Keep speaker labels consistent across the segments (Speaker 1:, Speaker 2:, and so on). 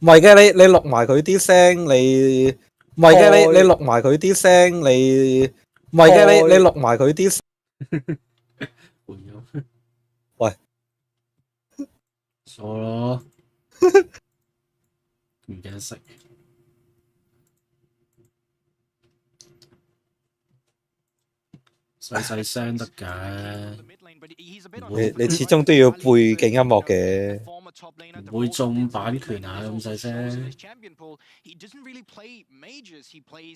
Speaker 1: 唔係嘅，你錄埋佢啲聲，你唔係嘅，你錄埋佢啲聲，你唔係嘅，你錄埋佢啲聲。喂，
Speaker 2: 傻咯，唔記得食。細聲得嘅，
Speaker 1: 你始終都要背景音樂嘅，
Speaker 2: 唔會中版權啊咁細聲。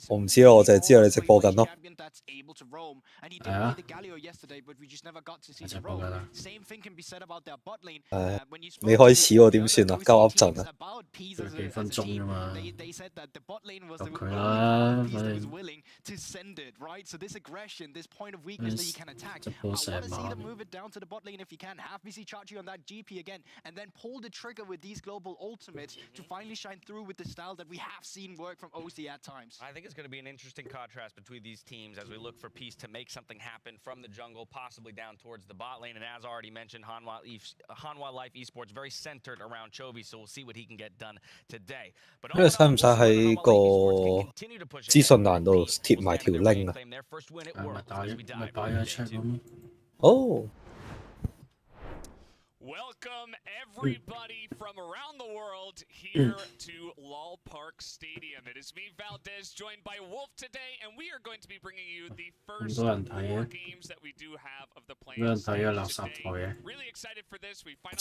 Speaker 1: 我唔知咯，我就係知道你直播緊咯。
Speaker 2: 係啊，直播緊啦。
Speaker 1: 未開始喎，點算啊？鳩噏陣啊！
Speaker 2: 幾分鐘啫嘛，由佢啦，反正直播成晚。
Speaker 3: and then pull the trigger with these global ultimates to finally shine through with the style that we have seen work from OC at times.
Speaker 4: I think it's going to be an interesting contrast between these teams as we look for Peace to make something happen from the jungle, possibly down towards the bot lane. And as already mentioned, Hanwha Life Esports very centered around Chovy, so we'll see what he can get done today. But
Speaker 1: 呢個使唔使喺個資訊欄度貼埋條 link 啊？
Speaker 2: 咪擺喺 chat 咁。
Speaker 1: 哦。
Speaker 5: Welcome everybody from around the world here to LOL Park Stadium. It is me, Valdez, joined by Wolf today, and we are going to be bringing you the first 4 games that we do have of the playing stage today. Really excited for this. We finally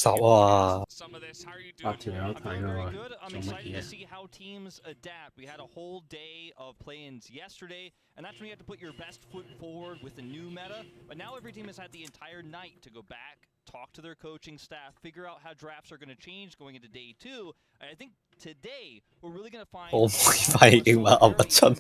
Speaker 5: some of this. How are you doing?
Speaker 3: I'm very good. I'm excited to see how teams adapt. We had a whole day of play-ins yesterday, and that's when you have to put your best foot forward with the new meta. But now every team has had the entire night to go back, talk to their coaching staff, figure out how drafts are going to change going into day 2. And I think today we're really going to find
Speaker 1: 我唔可以快啲嘛，噏不出。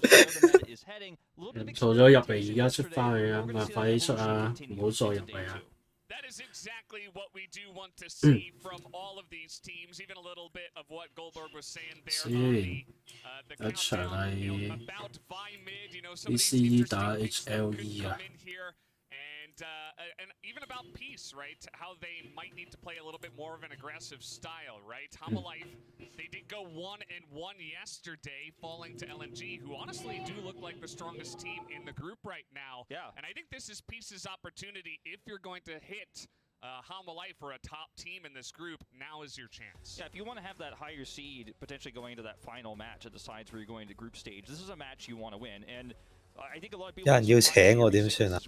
Speaker 2: 做咗入嚟，而家出翻去啊！咪快啲出啊！唔好再入嚟啊！
Speaker 5: That is exactly what we do want to see from all of these teams. Even a little bit of what Goldberg was saying there on the countdown, about Vi mid. You know, some of these teams are HLE come in here. And even about Peace, right? How they might need to play a little bit more of an aggressive style, right? Hanwha Life, they did go 1-1 yesterday, falling to LNG, who honestly do look like the strongest team in the group right now.
Speaker 3: Yeah.
Speaker 5: And I think this is Peace's opportunity. If you're going to hit Hanwha Life or a top team in this group, now is your chance.
Speaker 3: Yeah, if you want to have that higher seed potentially going into that final match that decides where you're going to group stage, this is a match you want to win. And
Speaker 1: 有人要請我點算啊？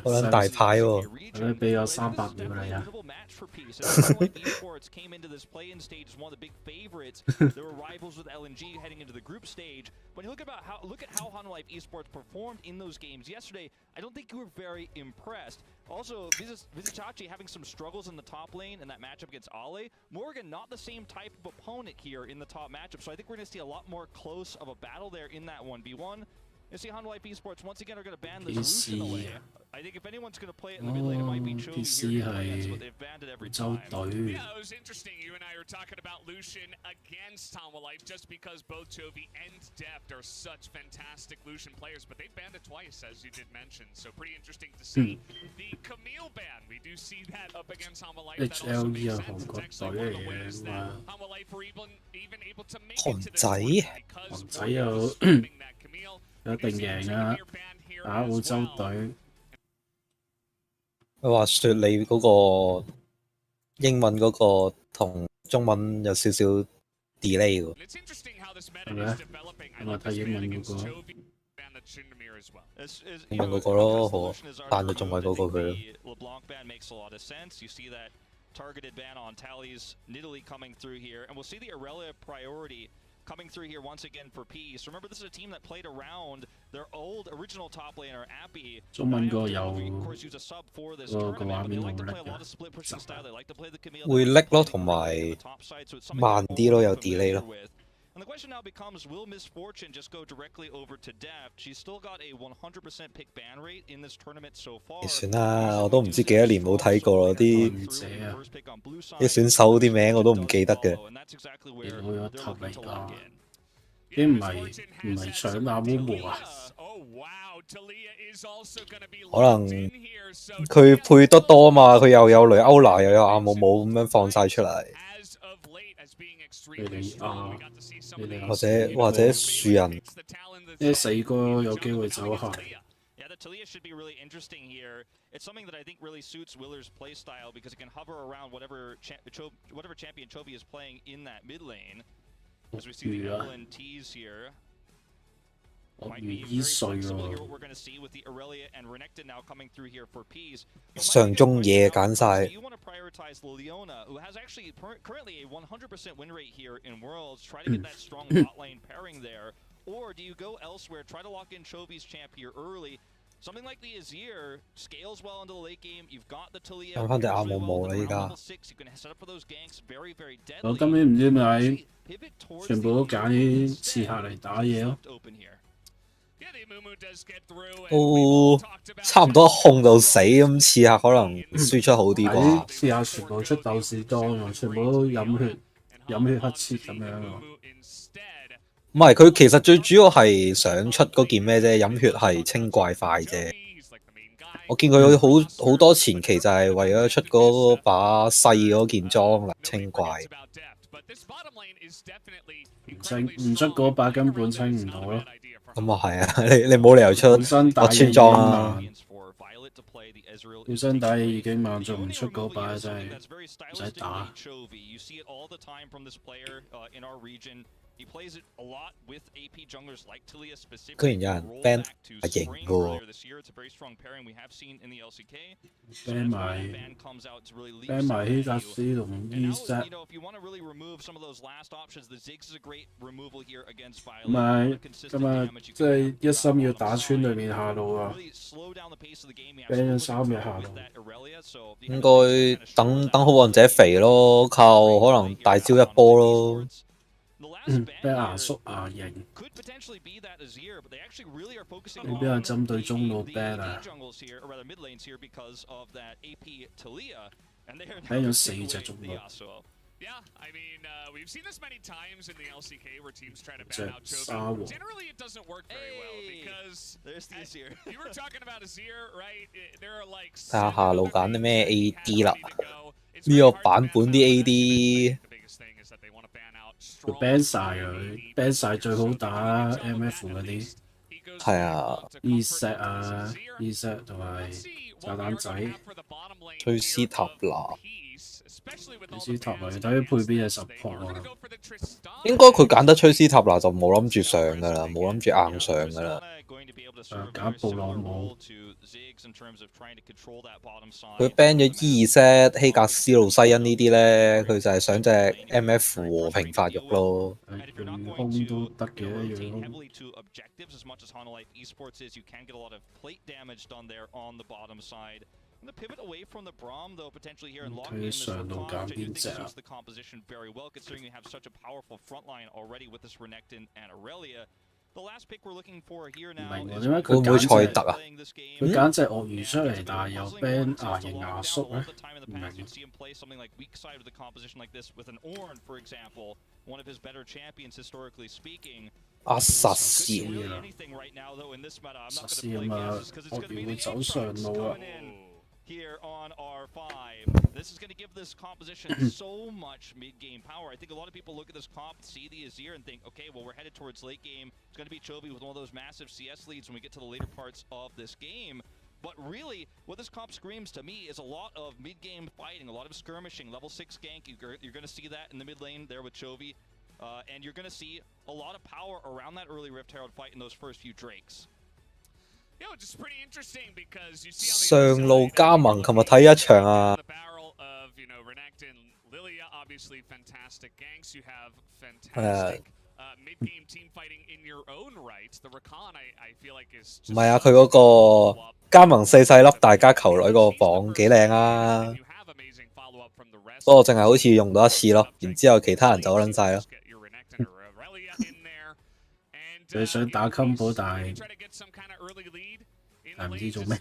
Speaker 1: 好撚大牌喎！
Speaker 2: 佢俾咗300秒你啊！came
Speaker 3: into this play-in stage as one of the big favorites. There were rivals with LNG heading into the group stage. But look at how Hanwha Life Esports performed in those games yesterday. I don't think you were very impressed. Also, Vizitachi having some struggles in the top lane in that matchup against Ale. Morgan, not the same type of opponent here in the top matchup. So I think we're going to see a lot more close of a battle there in that 1v1. You see, Hanwha Life Esports once again are going to ban the solution away. I think if anyone's going to play it in the mid lane, it might be Chovy here. That's what they've banned it every time.
Speaker 5: Yeah, it was interesting. You and I were talking about Lucian against Hanwha Life just because both Chovy and Deft are such fantastic Lucian players, but they've banned it twice, as you did mention. So pretty interesting to see. The Camille ban, we do see that up against Hanwha Life. That also makes sense. It's actually one of the ways that Hanwha Life were even able to make it to this point because Warriors spamming that Camille.
Speaker 2: 一定贏啊！打澳洲隊。
Speaker 1: 佢話説你嗰個英文嗰個同中文有少少 delay 喎。
Speaker 2: 係咪？我睇英文嗰個。
Speaker 1: 英文嗰個咯，好彈咗中文嗰個佢咯。
Speaker 3: Targeted ban on Tally's Nidalee coming through here, and we'll see the Aurelia priority coming through here once again for Peace. Remember, this is a team that played around their old original top laner, Appy.
Speaker 2: 中文個有
Speaker 3: of course, use a sub for this tournament, but they like to play a lot of split pushing style. They like to play the Camille.
Speaker 1: 會叻咯，同埋慢啲咯，有 delay 咯。
Speaker 3: And the question now becomes, will Misfortune just go directly over to Deft? She's still got a 100% pick ban rate in this tournament so far.
Speaker 1: 算啦，我都唔知幾多年冇睇過咯，啲選手啲名我都唔記得嘅。
Speaker 2: 電腦有塔嚟㗎，啲唔係搶阿 Momo 啊？
Speaker 1: 可能佢配得多嘛，佢又有雷歐娜，又有阿姆姆咁樣放晒出嚟。或者樹人。
Speaker 2: 呢4個有機會走下。
Speaker 3: Yeah, the Talia should be really interesting here. It's something that I think really suits Willer's playstyle because it can hover around whatever champion Chovy is playing in that mid lane. As we see the LNTs here. Might be very flexible here. What we're going to see with the Aurelia and Renekton now coming through here for P's.
Speaker 1: 上中野揀晒。
Speaker 3: You want to prioritize Liliana, who has actually currently a 100% win rate here in Worlds. Try to get that strong bot lane pairing there. Or do you go elsewhere, try to lock in Chovy's champ here early? Something like the Azir scales well into the late game. You've got the Talia.
Speaker 1: 揾翻隻亞毛毛啦依家。
Speaker 2: 我今年唔知點解全部都揀啲刺客嚟打嘢咯。
Speaker 1: 都差唔多控到死咁，刺客可能輸出好啲啩。
Speaker 2: 刺客全部出鬥士裝喎，全部都飲血黑切咁樣喎。
Speaker 1: 唔係，佢其實最主要係想出嗰件咩啫，飲血係清怪快啫。我見佢好多前期就係為咗出嗰把細嗰件裝嚟清怪。
Speaker 2: 唔出嗰把根本清唔到咯。
Speaker 1: 咁啊係啊，你冇理由出我村裝啊。
Speaker 2: 本身打嘢已經慢，仲唔出嗰把真係唔使打。
Speaker 1: 居然有人 ban 阿型嘅喎
Speaker 2: ban 埋希格斯同伊瑟。唔係今日即係一心要打村裏面下路啊 ，ban 咗3日下路。
Speaker 1: 應該等好運者肥咯，靠可能大招一波咯。
Speaker 2: 俾牙叔牙型，你邊有針對中路 ban 啊 ？ban 咗4隻中路。
Speaker 5: Yeah, I mean, we've seen this many times in the LCK where teams try to ban out Chovy. Generally, it doesn't work very well because you were talking about Azir, right? There are like
Speaker 1: 睇下下路揀啲咩 AD 啦，呢個版本啲 AD
Speaker 2: 佢 ban 晒佢 ，ban 晒最好打 MF 嗰啲。
Speaker 1: 係啊
Speaker 2: ，E-set 啊 ，E-set 同埋炸彈仔，
Speaker 1: 吹斯塔拿。
Speaker 2: 吹斯塔拿，你睇佢配邊隻 support 啊？
Speaker 1: 應該佢揀得吹斯塔拿就冇諗住上㗎啦，冇諗住硬上㗎啦。
Speaker 2: 揀布朗姆。
Speaker 1: 佢 ban 咗2set 希格斯路西恩呢啲咧，佢就係想隻 MF 和平發育咯。
Speaker 2: 遠空都得嘅，遠空。
Speaker 3: The pivot away from the Braum, though, potentially here and locking in this
Speaker 2: Rakan
Speaker 3: suits the composition very well, considering you have such a powerful front line already with this Renekton and Aurelia. The last pick we're looking for here now is
Speaker 1: 會唔會賽特啊？
Speaker 2: 佢揀隻鱷魚出嚟，但係又 ban 牙型牙叔咧，唔明。
Speaker 3: something like weak side of the composition like this with an Ornn, for example, one of his better champions historically speaking.
Speaker 1: 阿實事
Speaker 2: 啊！實事啊嘛，鱷魚會走上路啊！
Speaker 3: Here on R5. This is going to give this composition so much mid-game power. I think a lot of people look at this comp, see the Azir, and think, okay, well, we're headed towards late game. It's going to be Chovy with one of those massive CS leads when we get to the later parts of this game. But really, what this comp screams to me is a lot of mid-game fighting, a lot of skirmishing, level 6 gank. You're going to see that in the mid lane there with Chovy. And you're going to see a lot of power around that early Rift Herald fight in those first few drakes.
Speaker 1: 上路加盟，琴日睇一場啊！唔係啊，佢嗰個加盟細細粒大家球女個榜幾靚啊！不過淨係好似用到一次咯，然之後其他人走撚晒咯。
Speaker 2: 佢想打 combo， 但係唔知做咩。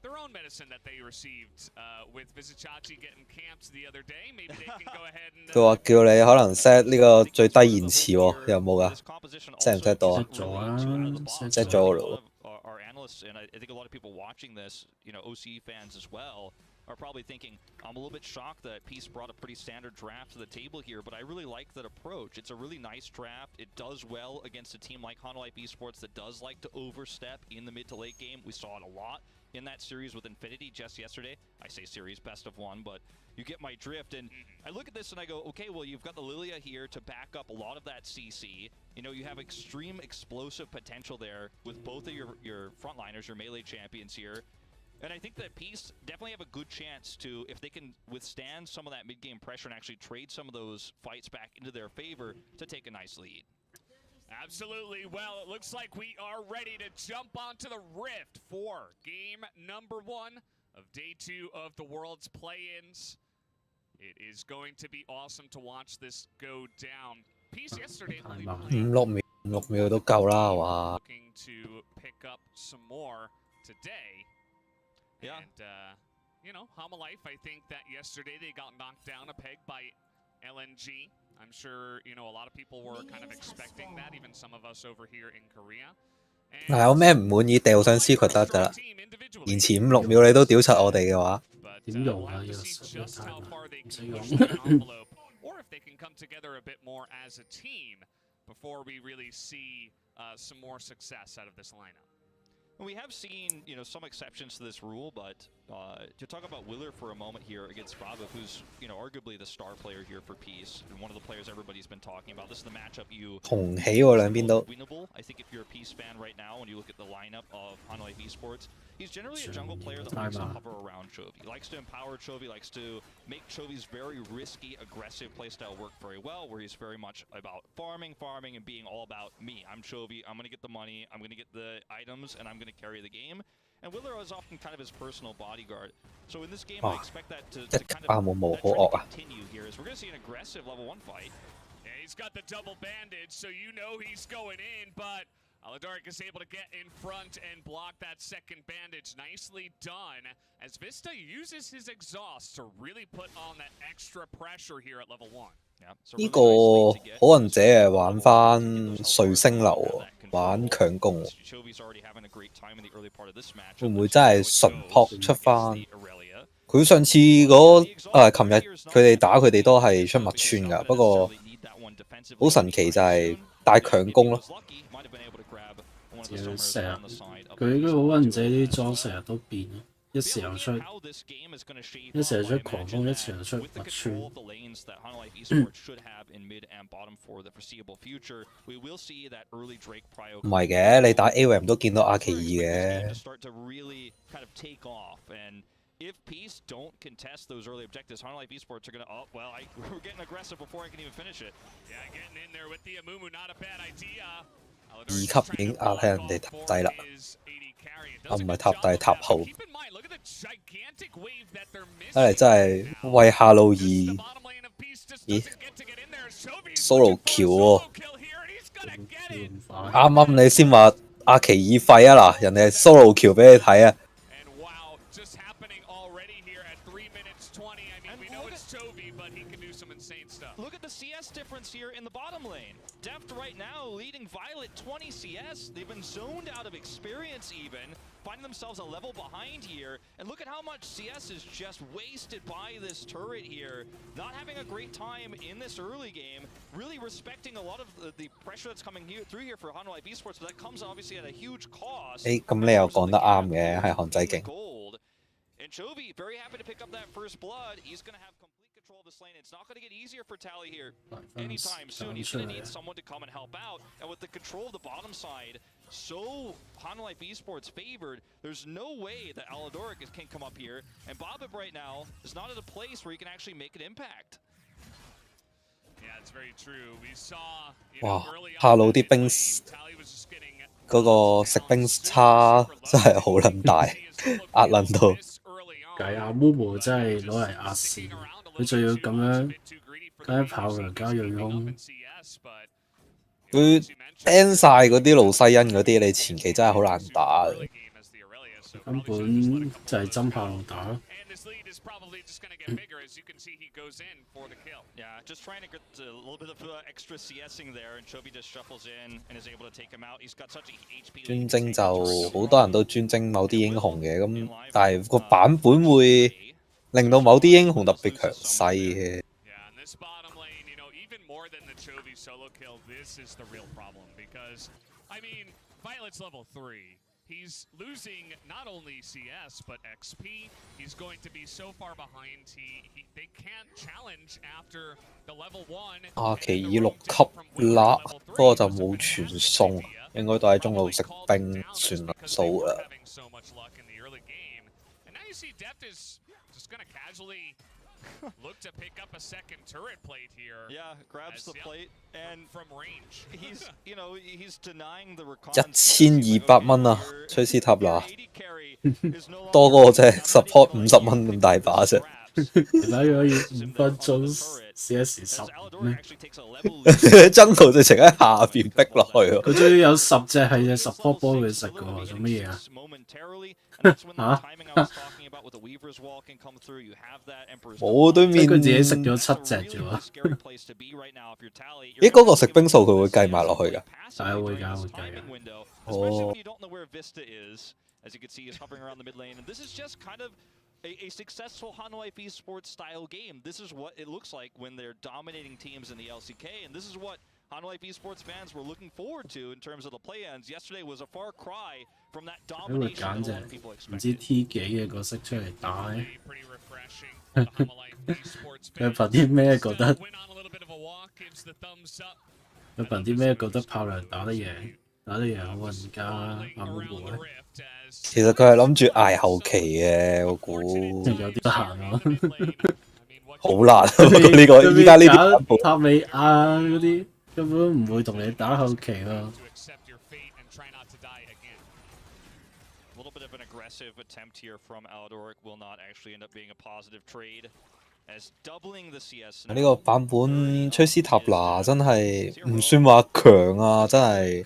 Speaker 5: Their own medicine that they received with Vizicachi getting camped the other day. Maybe they can go ahead and.
Speaker 1: 佢話叫你可能 set 呢個最低延遲喎，有冇㗎 ？set 唔 set 到啊
Speaker 2: ？set 咗啊
Speaker 1: ，set 咗咯。
Speaker 3: Our analysts and I think a lot of people watching this, you know, OC fans as well. are probably thinking, I'm a little bit shocked that Peace brought a pretty standard draft to the table here, but I really like that approach. It's a really nice draft. It does well against a team like Hanwha Life Esports that does like to overstep in the mid to late game. We saw it a lot in that series with Infinity just yesterday. I say series best of one, but you get my drift. And I look at this and I go, okay, well, you've got the Lilia here to back up a lot of that CC. You know, you have extreme explosive potential there with both of your frontliners, your melee champions here. And I think that Peace definitely have a good chance to, if they can withstand some of that mid-game pressure and actually trade some of those fights back into their favor, to take a nice lead.
Speaker 5: Absolutely. Well, it looks like we are ready to jump onto the Rift for game number 1 of day 2 of the World's Play-ins. It is going to be awesome to watch this go down. Peace yesterday only playing
Speaker 1: 5、6秒都夠啦，係嘛？
Speaker 5: looking to pick up some more today.
Speaker 3: Yeah.
Speaker 5: And, you know, Hanwha Life, I think that yesterday they got knocked down a peg by LNG. I'm sure, you know, a lot of people were kind of expecting that, even some of us over here in Korea.
Speaker 1: 係有咩唔滿意掉上 secret 得㗎啦。延遲5、6秒你都屌柒我哋嘅話，
Speaker 2: 點用啊？呢個實在太難，唔使用。
Speaker 5: Or if they can come together a bit more as a team before we really see some more success out of this lineup.
Speaker 3: We have seen, you know, some exceptions to this rule, but to talk about Willer for a moment here against Baba, who's, you know, arguably the star player here for Peace, and one of the players everybody's been talking about. This is the matchup you
Speaker 1: 同起喎兩邊都。
Speaker 3: winnable. I think if you're a Peace fan right now, when you look at the lineup of Hanwha Life Esports, he's generally a jungle player that likes to hover around Chovy. He likes to empower Chovy, likes to make Chovy's very risky, aggressive playstyle work very well, where he's very much about farming, and being all about me. I'm Chovy, I'm going to get the money, I'm going to get the items, and I'm going to carry the game. And Willer is often kind of his personal bodyguard. So in this game, I expect that to kind of continue here. As we're going to see an aggressive level 1 fight.
Speaker 5: Yeah, he's got the double bandage, so you know he's going in, but Alidoric is able to get in front and block that second bandage. Nicely done, as Vista uses his exhaust to really put on that extra pressure here at level 1.
Speaker 1: 呢個可能者係玩翻瑞星流喎，玩強攻喎，會唔會真係純撲出翻？佢上次琴日佢哋打佢哋都係出麥村㗎，不過好神奇就係帶強攻咯。
Speaker 2: 成日佢嗰個溫仔啲裝成日都變，一時又出，一時又出狂風，一時又出麥村。
Speaker 1: 唔係嘅，你打 AWM 都見到阿奇爾嘅。
Speaker 3: If Peace don't contest those early objectives, Hanwha Life Esports are going to, we're getting aggressive before I can even finish it.
Speaker 5: Yeah, getting in there with the Amumu, not a bad idea.
Speaker 1: 2級已經壓喺人哋塔底啦，啊唔係塔底塔後，睇嚟真係為下路而咦 solo 橋喎，啱啱你先話阿奇爾廢啊嗱，人哋係 solo 橋俾你睇啊！
Speaker 3: Look at the CS difference here in the bottom lane. Deft right now leading Violet 20 CS. They've been zoned out of experience even, finding themselves a level behind here. And look at how much CS is just wasted by this turret here. Not having a great time in this early game. Really respecting a lot of the pressure that's coming through here for Hanwha Life Esports, but that comes obviously at a huge cost.
Speaker 1: 咁你又講得啱嘅，係韓仔勁。
Speaker 3: And Chovy very happy to pick up that first blood. He's going to have complete control of this lane. It's not going to get easier for Tally here anytime soon. He's going to need someone to come and help out. And with the control of the bottom side, so Hanwha Life Esports favored, there's no way that Alidoric can come up here. And Bobib right now is not at a place where he can actually make an impact.
Speaker 5: Yeah, it's very true. We saw,
Speaker 1: 哇，下路啲兵嗰個食兵差真係好撚大，壓撚到。
Speaker 2: 計阿 Momo 真係攞嚟壓線，佢仲要咁樣跑人加鋭空。
Speaker 1: 佢 ban 晒嗰啲路西恩嗰啲，你前期真係好難打嘅。
Speaker 2: 根本就係針下路打咯。
Speaker 3: Yeah, just trying to get a little bit of extra CSing there, and Chovy just shuffles in and is able to take him out. He's got such a HP.
Speaker 1: 專精就好多人都專精某啲英雄嘅，咁但係個版本會令到某啲英雄特別強勢嘅。
Speaker 5: Yeah, in this bottom lane, even more than the Chovy solo kill, this is the real problem because, I mean, Violet's level 3. He's losing not only CS but XP. He's going to be so far behind. They can't challenge after the level 1.
Speaker 1: 阿奇爾6級啦，不過就冇傳送，應該都喺中路食兵算啦數啦。
Speaker 5: And now you see Deft is just going to casually look to pick up a second turret plate here.
Speaker 4: Yeah, grabs the plate and
Speaker 5: from range.
Speaker 4: He's denying the
Speaker 1: 1200蚊啊，崔斯塔拿多過隻 support 50蚊咁大把啫。
Speaker 2: 點解可以5分鐘 CS 15咩
Speaker 1: ？Jungle 直情喺下邊逼落去喎。
Speaker 2: 佢仲要有10隻係隻 support 幫佢食嘅喎，做乜嘢啊？
Speaker 1: 冇對面，
Speaker 2: 佢自己食咗7隻啫喎。
Speaker 1: 咦，嗰個食兵數佢會計埋落去㗎？
Speaker 2: 係會㗎，會計㗎。
Speaker 1: 哦。
Speaker 4: As you can see, he's hovering around the mid lane, and this is just kind of a successful Hanwha esports style game. This is what it looks like when they're dominating teams in the LCK, and this is what Hanwha esports fans were looking forward to in terms of the play-ins. Yesterday was a far cry from that domination that a lot of people expected.
Speaker 2: 唔知 T 幾嘅角色出嚟打咧，佢憑啲咩覺得？佢憑啲咩覺得炮娘打得贏？打得贏我人家阿妹妹。
Speaker 1: 其實佢係諗住捱後期嘅，我估。
Speaker 2: 有啲難咯。
Speaker 1: 好難呢個依家呢啲
Speaker 2: 塔美亞嗰啲根本唔會同你打後期喎。
Speaker 1: 呢個版本崔斯塔拿真係唔算話強啊，真係。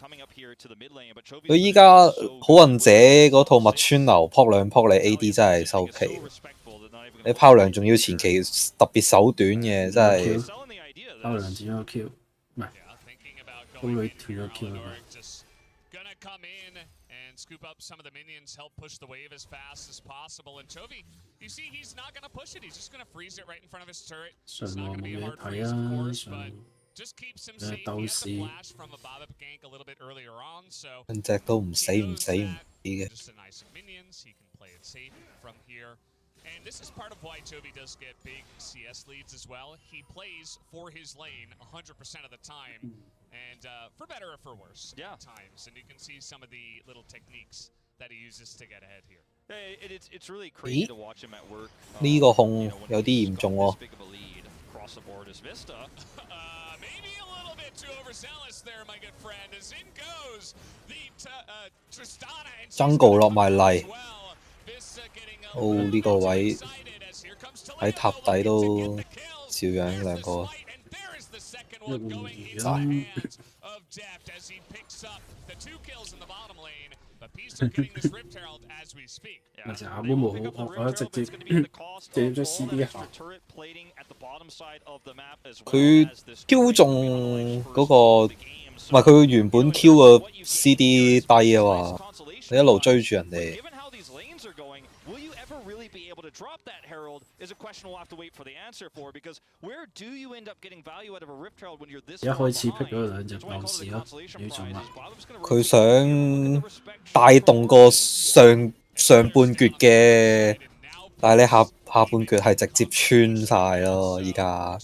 Speaker 1: 佢依家好運者嗰套麥川流撲兩撲你 A.D 真係收皮。你炮娘仲要前期特別手短嘅，真係。
Speaker 2: 炮娘只有 Q， 唔係，都你斷咗 Q 啦。
Speaker 5: Scoop up some of the minions, help push the wave as fast as possible. And Chovy, you see, he's not going to push it. He's just going to freeze it right in front of his turret. It's not going to be a hard freeze, of course, but just keeps him safe. He had the flash from a Bob-up gank a little bit earlier on, so...
Speaker 1: 隻都唔死嘅。
Speaker 5: Just deny some minions. He can play it safe from here. And this is part of why Chovy does get big CS leads as well. He plays for his lane 100% of the time. And for better or for worse at times. And you can see some of the little techniques that he uses to get ahead here.
Speaker 4: It's really crazy to watch him at work.
Speaker 1: 呢個控有啲嚴重喎。
Speaker 5: Maybe a little bit too overzealous there, my good friend. As in goes the Tristana and
Speaker 1: Jungle 落埋嚟。呢個位喺塔底都照樣兩個。
Speaker 2: 咪就阿妹冇，我直接咗 CD 下。
Speaker 1: 佢 Q 中嗰個，唔係佢原本 Q 個 CD 低啊嘛，你一路追住人哋。
Speaker 4: Drop that Herald is a question we'll have to wait for the answer for because where do you end up getting value out of a Rift Herald when you're this
Speaker 2: 一開始 pick 咗兩隻暴士咯，你做乜？
Speaker 1: 佢想帶動個上半橛嘅，但係你下半橛係直接穿晒咯，而家。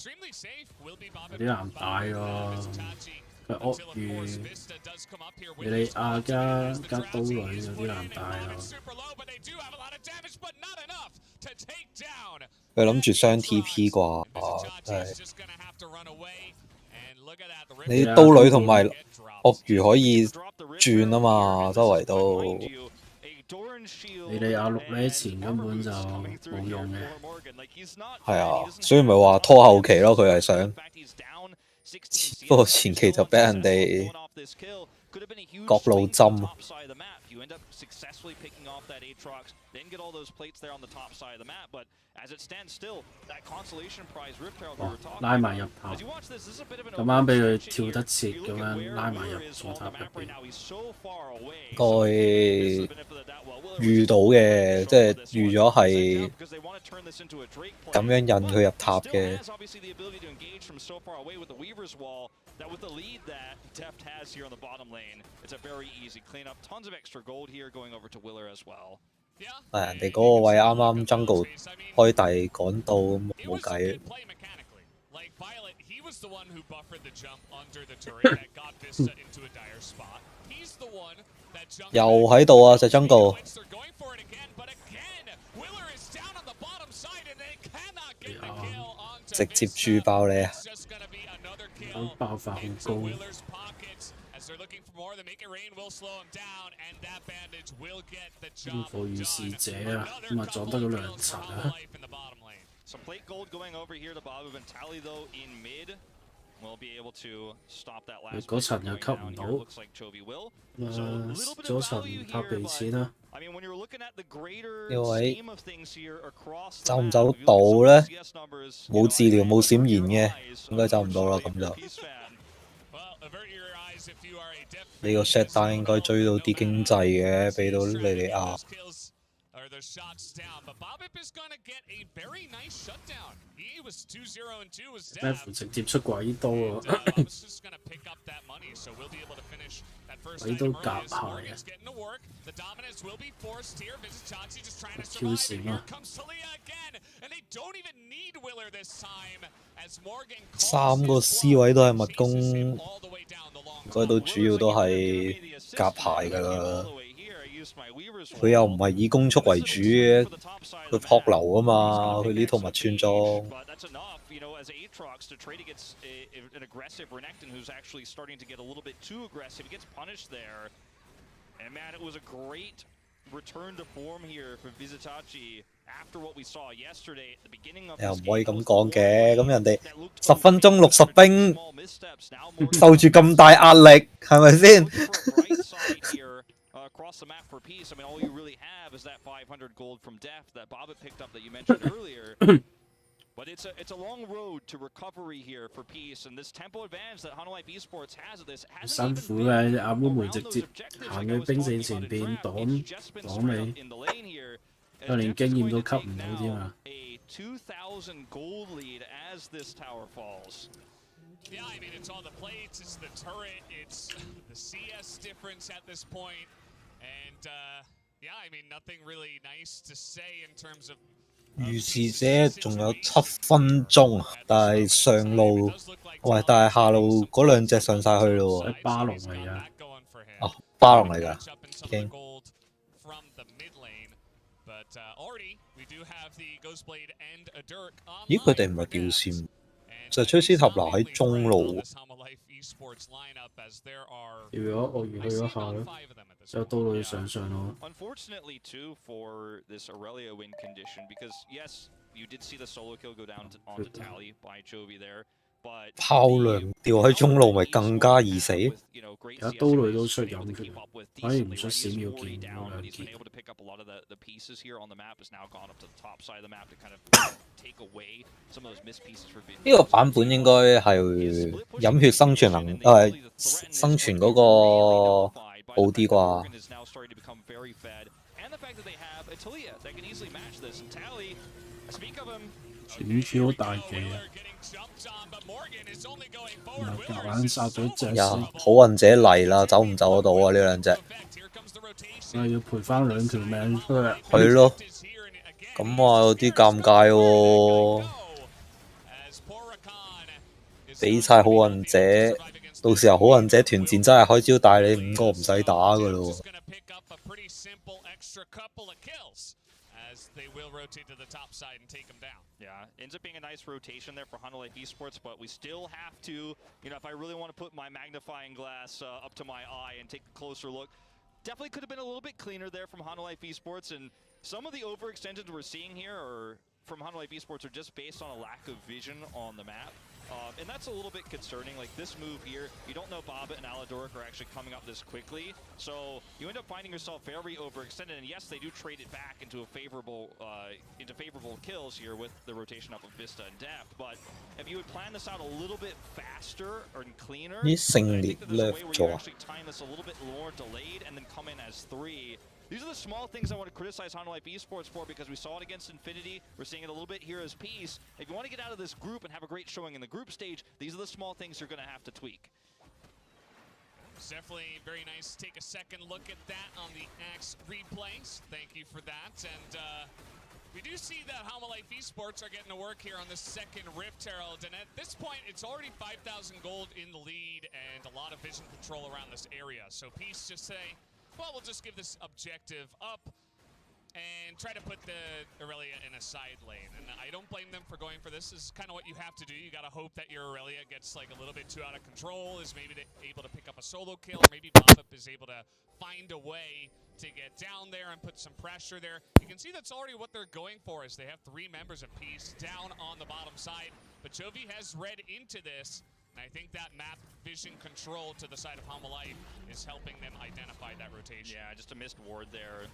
Speaker 2: 有啲難帶喎，佢鱷魚、你亞加刀女有啲難帶咯。
Speaker 1: 佢諗住雙 TP 啩，真係。你刀女同埋鱷魚可以轉啊嘛，周圍都。
Speaker 2: 你哋亞六呢前根本就冇用嘅。
Speaker 1: 係啊，所以咪話拖後期咯，佢係想。不過前期就俾人哋各路針。
Speaker 3: you end up successfully picking off that Aatrox, then get all those plates there on the top side of the map. But as it stands still, that consolation prize Rift Herald we were talking
Speaker 2: 拉埋入
Speaker 3: about.
Speaker 2: 頭，
Speaker 3: As you watch this, this is a bit of an
Speaker 2: 咁啱俾佢
Speaker 3: overextension
Speaker 2: 跳
Speaker 3: here.
Speaker 2: 得切
Speaker 3: You
Speaker 2: 咁
Speaker 3: look at
Speaker 2: 樣
Speaker 3: where
Speaker 2: 拉埋入
Speaker 3: Willer is
Speaker 2: 左
Speaker 3: on
Speaker 2: 塔
Speaker 3: the
Speaker 2: 入
Speaker 3: map right
Speaker 2: 邊。
Speaker 3: now. He's so far away.
Speaker 1: 該
Speaker 3: So this is the benefit of the doubt. Well, Willer
Speaker 1: 遇到嘅，即係預咗係
Speaker 3: because they want to turn this into a Drake play.
Speaker 1: 咁樣引佢入塔
Speaker 3: Still
Speaker 1: 嘅。
Speaker 3: has obviously the ability to engage from so far away with the Weaver's Wall. That with the lead that Deft has here on the bottom lane, it's a very easy cleanup. Tons of extra gold here going over to Willer as well.
Speaker 1: 但人哋嗰個位啱啱 jungle 開大趕到咁冇計。
Speaker 5: Like Violet, he was the one who buffered the jump under the turret that got Vista into a dire spot. He's the one that jumped
Speaker 1: 又喺度啊隻 jungle。
Speaker 5: They're going for it again, but again, Willer is down on the bottom side and they cannot get the kill onto
Speaker 1: 直接
Speaker 5: Vista.
Speaker 1: 注爆你啊！
Speaker 5: It's just gonna be another
Speaker 2: 咁
Speaker 5: kill
Speaker 2: 爆發好
Speaker 5: into
Speaker 2: 高，
Speaker 5: Willer's pockets as they're looking for more. The Make It Rain will slow him down, and that bandage will get the
Speaker 2: 天
Speaker 5: job
Speaker 2: 賦與使
Speaker 5: done.
Speaker 2: 者啊，
Speaker 5: Another
Speaker 2: 咁啊撞
Speaker 5: couple
Speaker 2: 得咗
Speaker 5: of
Speaker 2: 兩
Speaker 5: kills
Speaker 2: 層
Speaker 5: for
Speaker 2: 啊！
Speaker 5: Life in the bottom lane.
Speaker 3: Some plate gold going over here to Babu and Tally though in mid. Will be able to stop that last.
Speaker 2: 嗰層又
Speaker 3: going
Speaker 2: 吸
Speaker 3: down
Speaker 2: 唔
Speaker 3: here.
Speaker 2: 到，
Speaker 3: Looks like Chovy will. So a little bit
Speaker 2: 左
Speaker 3: of
Speaker 2: 層
Speaker 3: value
Speaker 2: 塔
Speaker 3: here,
Speaker 2: 俾
Speaker 3: but
Speaker 2: 錢啦，
Speaker 3: I mean when you're looking at the greater
Speaker 1: 呢位
Speaker 3: scheme of things here across the
Speaker 1: 走唔
Speaker 3: map,
Speaker 1: 走
Speaker 3: if you
Speaker 1: 到
Speaker 3: look
Speaker 1: 咧
Speaker 3: at some of the CS numbers, you
Speaker 1: 冇
Speaker 3: know,
Speaker 1: 治療
Speaker 3: I
Speaker 1: 冇閃
Speaker 3: avert
Speaker 1: 現
Speaker 3: your
Speaker 1: 嘅，
Speaker 3: eyes,
Speaker 1: 應該走唔到啦
Speaker 3: unfortunately,
Speaker 1: 咁
Speaker 3: if you're
Speaker 1: 就
Speaker 3: a Peace fan.
Speaker 5: Well, avert your eyes if you are a Def
Speaker 1: 呢個
Speaker 5: fan.
Speaker 1: shutdown 應該追到啲經濟嘅，俾到莉莉亞。
Speaker 5: Or their shots down, but Bobip is going to get a very nice shutdown. He was 2-0 and 2 was
Speaker 2: 咩
Speaker 5: Dev.
Speaker 2: 乎直接出鬼刀
Speaker 5: And,
Speaker 2: 啊！
Speaker 5: Bobip's just going to pick up that money, so we'll be able to finish that first
Speaker 2: 鬼
Speaker 5: item
Speaker 2: 刀夾
Speaker 5: early as
Speaker 2: 下
Speaker 5: Morgan's getting to work. The dominance will be forced here. Visitachi just trying to
Speaker 2: Q
Speaker 5: survive, and
Speaker 2: 閃
Speaker 5: here
Speaker 2: 啊！
Speaker 5: comes Talia again, and they don't even need Willer this time as Morgan
Speaker 1: 3個 C 位都係密攻，應該都主要都係夾牌㗎啦。佢又唔係以攻速為主嘅，佢撲流啊嘛，佢呢套密村裝。
Speaker 3: As Aatrox to trade against an aggressive Renekton who's actually starting to get a little bit too aggressive. He gets punished there. And man, it was a great return to form here for Visitachi after what we saw yesterday at the beginning of
Speaker 1: 又
Speaker 3: this
Speaker 1: 唔可以
Speaker 3: game.
Speaker 1: 咁講嘅，咁人哋
Speaker 3: That looked
Speaker 1: 10分鐘60兵
Speaker 3: small missteps. Now Morgan
Speaker 1: 受住咁大壓力，係咪先？
Speaker 3: looking for a bright side here across the map for Peace. I mean, all you really have is that 500 gold from Def that Bobbit picked up that you mentioned earlier. But it's a long road to recovery here for Peace, and this tempo advantage that Hanwha Life Esports has at this
Speaker 2: 辛
Speaker 3: hasn't
Speaker 2: 苦
Speaker 3: even
Speaker 2: 嘅，
Speaker 3: been
Speaker 2: 阿妹妹
Speaker 3: around
Speaker 2: 直
Speaker 3: those
Speaker 2: 接
Speaker 3: objectives
Speaker 2: 行
Speaker 3: like I
Speaker 2: 去
Speaker 3: was
Speaker 2: 兵
Speaker 3: talking
Speaker 2: 線前
Speaker 3: about in
Speaker 2: 邊
Speaker 3: draft.
Speaker 2: 擋
Speaker 3: It's just been
Speaker 2: 擋
Speaker 3: straight
Speaker 2: 你
Speaker 3: up，in the lane here.
Speaker 2: 佢連
Speaker 3: Def
Speaker 2: 經
Speaker 3: is
Speaker 2: 驗
Speaker 3: going
Speaker 2: 都
Speaker 3: to
Speaker 2: 吸
Speaker 3: take
Speaker 2: 唔到添啊！
Speaker 3: now a 2,000 gold lead as this tower falls.
Speaker 5: Yeah, I mean, it's all the plates, it's the turret, it's the CS difference at this point. And, yeah, I mean, nothing really nice to say in terms of
Speaker 1: 預示者仲有7分鐘，但係上路喂，但係下路嗰兩隻上晒去咯喎。
Speaker 2: 巴龍嚟㗎，
Speaker 1: 哦，巴龍嚟㗎，已經。 咦？佢哋唔係掉線，就吹斯塔拿喺中路。
Speaker 2: 掉咗鱷魚去咗下咯，就到佢上上咯。
Speaker 3: Unfortunately, too, for this Aurelia win condition, because yes, you did see the solo kill go down onto Tally by Chovy there, but
Speaker 1: 炮梁掉喺中路咪更加易死。
Speaker 2: 而家刀類都出飲血，反而唔出閃耀劍嗰兩件。
Speaker 1: 呢個版本應該係飲血生存能生存嗰個好啲啩。
Speaker 2: 閃超好大技啊！然後夾硬殺咗隻
Speaker 1: 呀，
Speaker 2: 先，
Speaker 1: 好運者嚟啦，走唔走得到啊？呢兩隻
Speaker 2: 我要賠翻2條命出嚟。
Speaker 1: 係咯，咁啊有啲尷尬喎。俾晒好運者，到時候好運者團戰真係開招帶你5個唔使打噶咯。
Speaker 5: They will rotate to the top side and take him down.
Speaker 3: Yeah, ends up being a nice rotation there for Hanwha Life Esports, but we still have to, if I really want to put my magnifying glass up to my eye and take a closer look, definitely could have been a little bit cleaner there from Hanwha Life Esports, and some of the overextensions we're seeing here are from Hanwha Life Esports are just based on a lack of vision on the map. And that's a little bit concerning. Like this move here, you don't know Baba and Aladoric are actually coming up this quickly. So you end up finding yourself very overextended. And yes, they do trade it back into favorable kills here with the rotation up of Vista and Deft. But if you would plan this out a little bit faster or cleaner, I think that there's a way where you actually time this a little bit more delayed and then come in as 3. These are the small things I want to criticize Hanwha Life Esports for, because we saw it against Infinity. We're seeing it a little bit here as Peace. If you want to get out of this group and have a great showing in the group stage, these are the small things you're going to have to tweak.
Speaker 5: It's definitely very nice to take a second look at that on the Axe replays. Thank you for that. And we do see that Hanwha Life Esports are getting to work here on the second Rift Herald. And at this point, it's already 5,000 gold in the lead and a lot of vision control around this area. So Peace just say, well, we'll just give this objective up and try to put the Aurelia in a side lane. And I don't blame them for going for this. This is kind of what you have to do. You got to hope that your Aurelia gets like a little bit too out of control, is maybe able to pick up a solo kill, or maybe Bob is able to find a way to get down there and put some pressure there. You can see that's already what they're going for, is they have 3 members of Peace down on the bottom side. But Chovy has read into this. And I think that map vision control to the side of Hanwha Life is helping them identify that rotation.
Speaker 3: Yeah, just a missed ward there.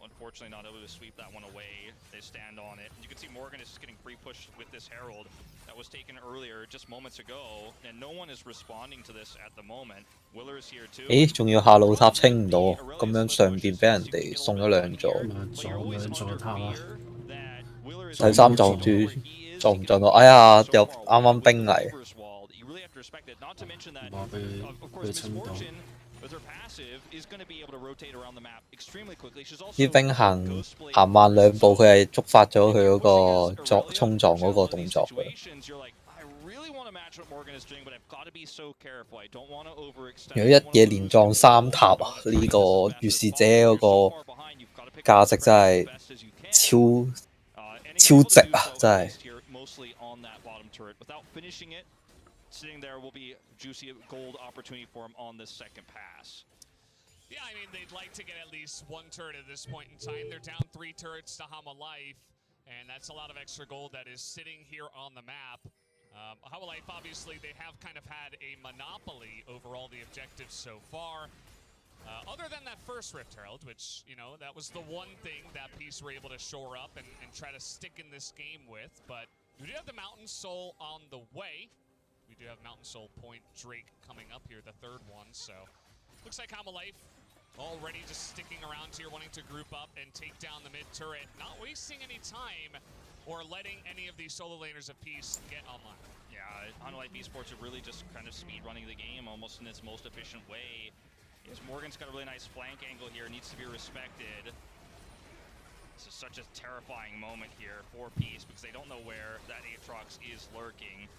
Speaker 3: Unfortunately, not able to sweep that one away. They stand on it. You can see Morgan is just getting free pushed with this Herald that was taken earlier, just moments ago, and no one is responding to this at the moment. Willer is here too.
Speaker 1: 咦，仲要下路塔清唔到，咁樣上邊俾人哋送咗2座，
Speaker 2: 撞2座塔啊！
Speaker 1: 第3撞住撞唔撞到？哎呀，又啱啱兵嚟。
Speaker 2: 話俾清到。
Speaker 1: 啲兵行慢2步，佢係觸發咗佢嗰個衝撞嗰個動作嘅。如果一嘢連撞3塔啊，呢、個預示者嗰個價值真係超值啊！真係。
Speaker 3: Sitting there will be juicy gold opportunity for him on this second pass.
Speaker 5: Yeah, I mean, they'd like to get at least 1 turret at this point in time. They're down 3 turrets to Hanwha Life, and that's a lot of extra gold that is sitting here on the map. Hanwha Life, obviously, they have kind of had a monopoly over all the objectives so far. Other than that first Rift Herald, which, you know, that was the one thing that Peace were able to shore up and try to stick in this game with. But we do have the Mountain Soul on the way. We do have Mountain Soul Point Drake coming up here, the 3rd one. So looks like Hanwha Life already just sticking around here, wanting to group up and take down the mid turret, not wasting any time or letting any of these solo laners of Peace get online.
Speaker 3: Yeah, Hanwha Life Esports are really just kind of speed running the game almost in its most efficient way. Yes, Morgan's got a really nice flank angle here, needs to be respected. This is such a terrifying moment here for Peace because they don't know where that Aatrox is lurking.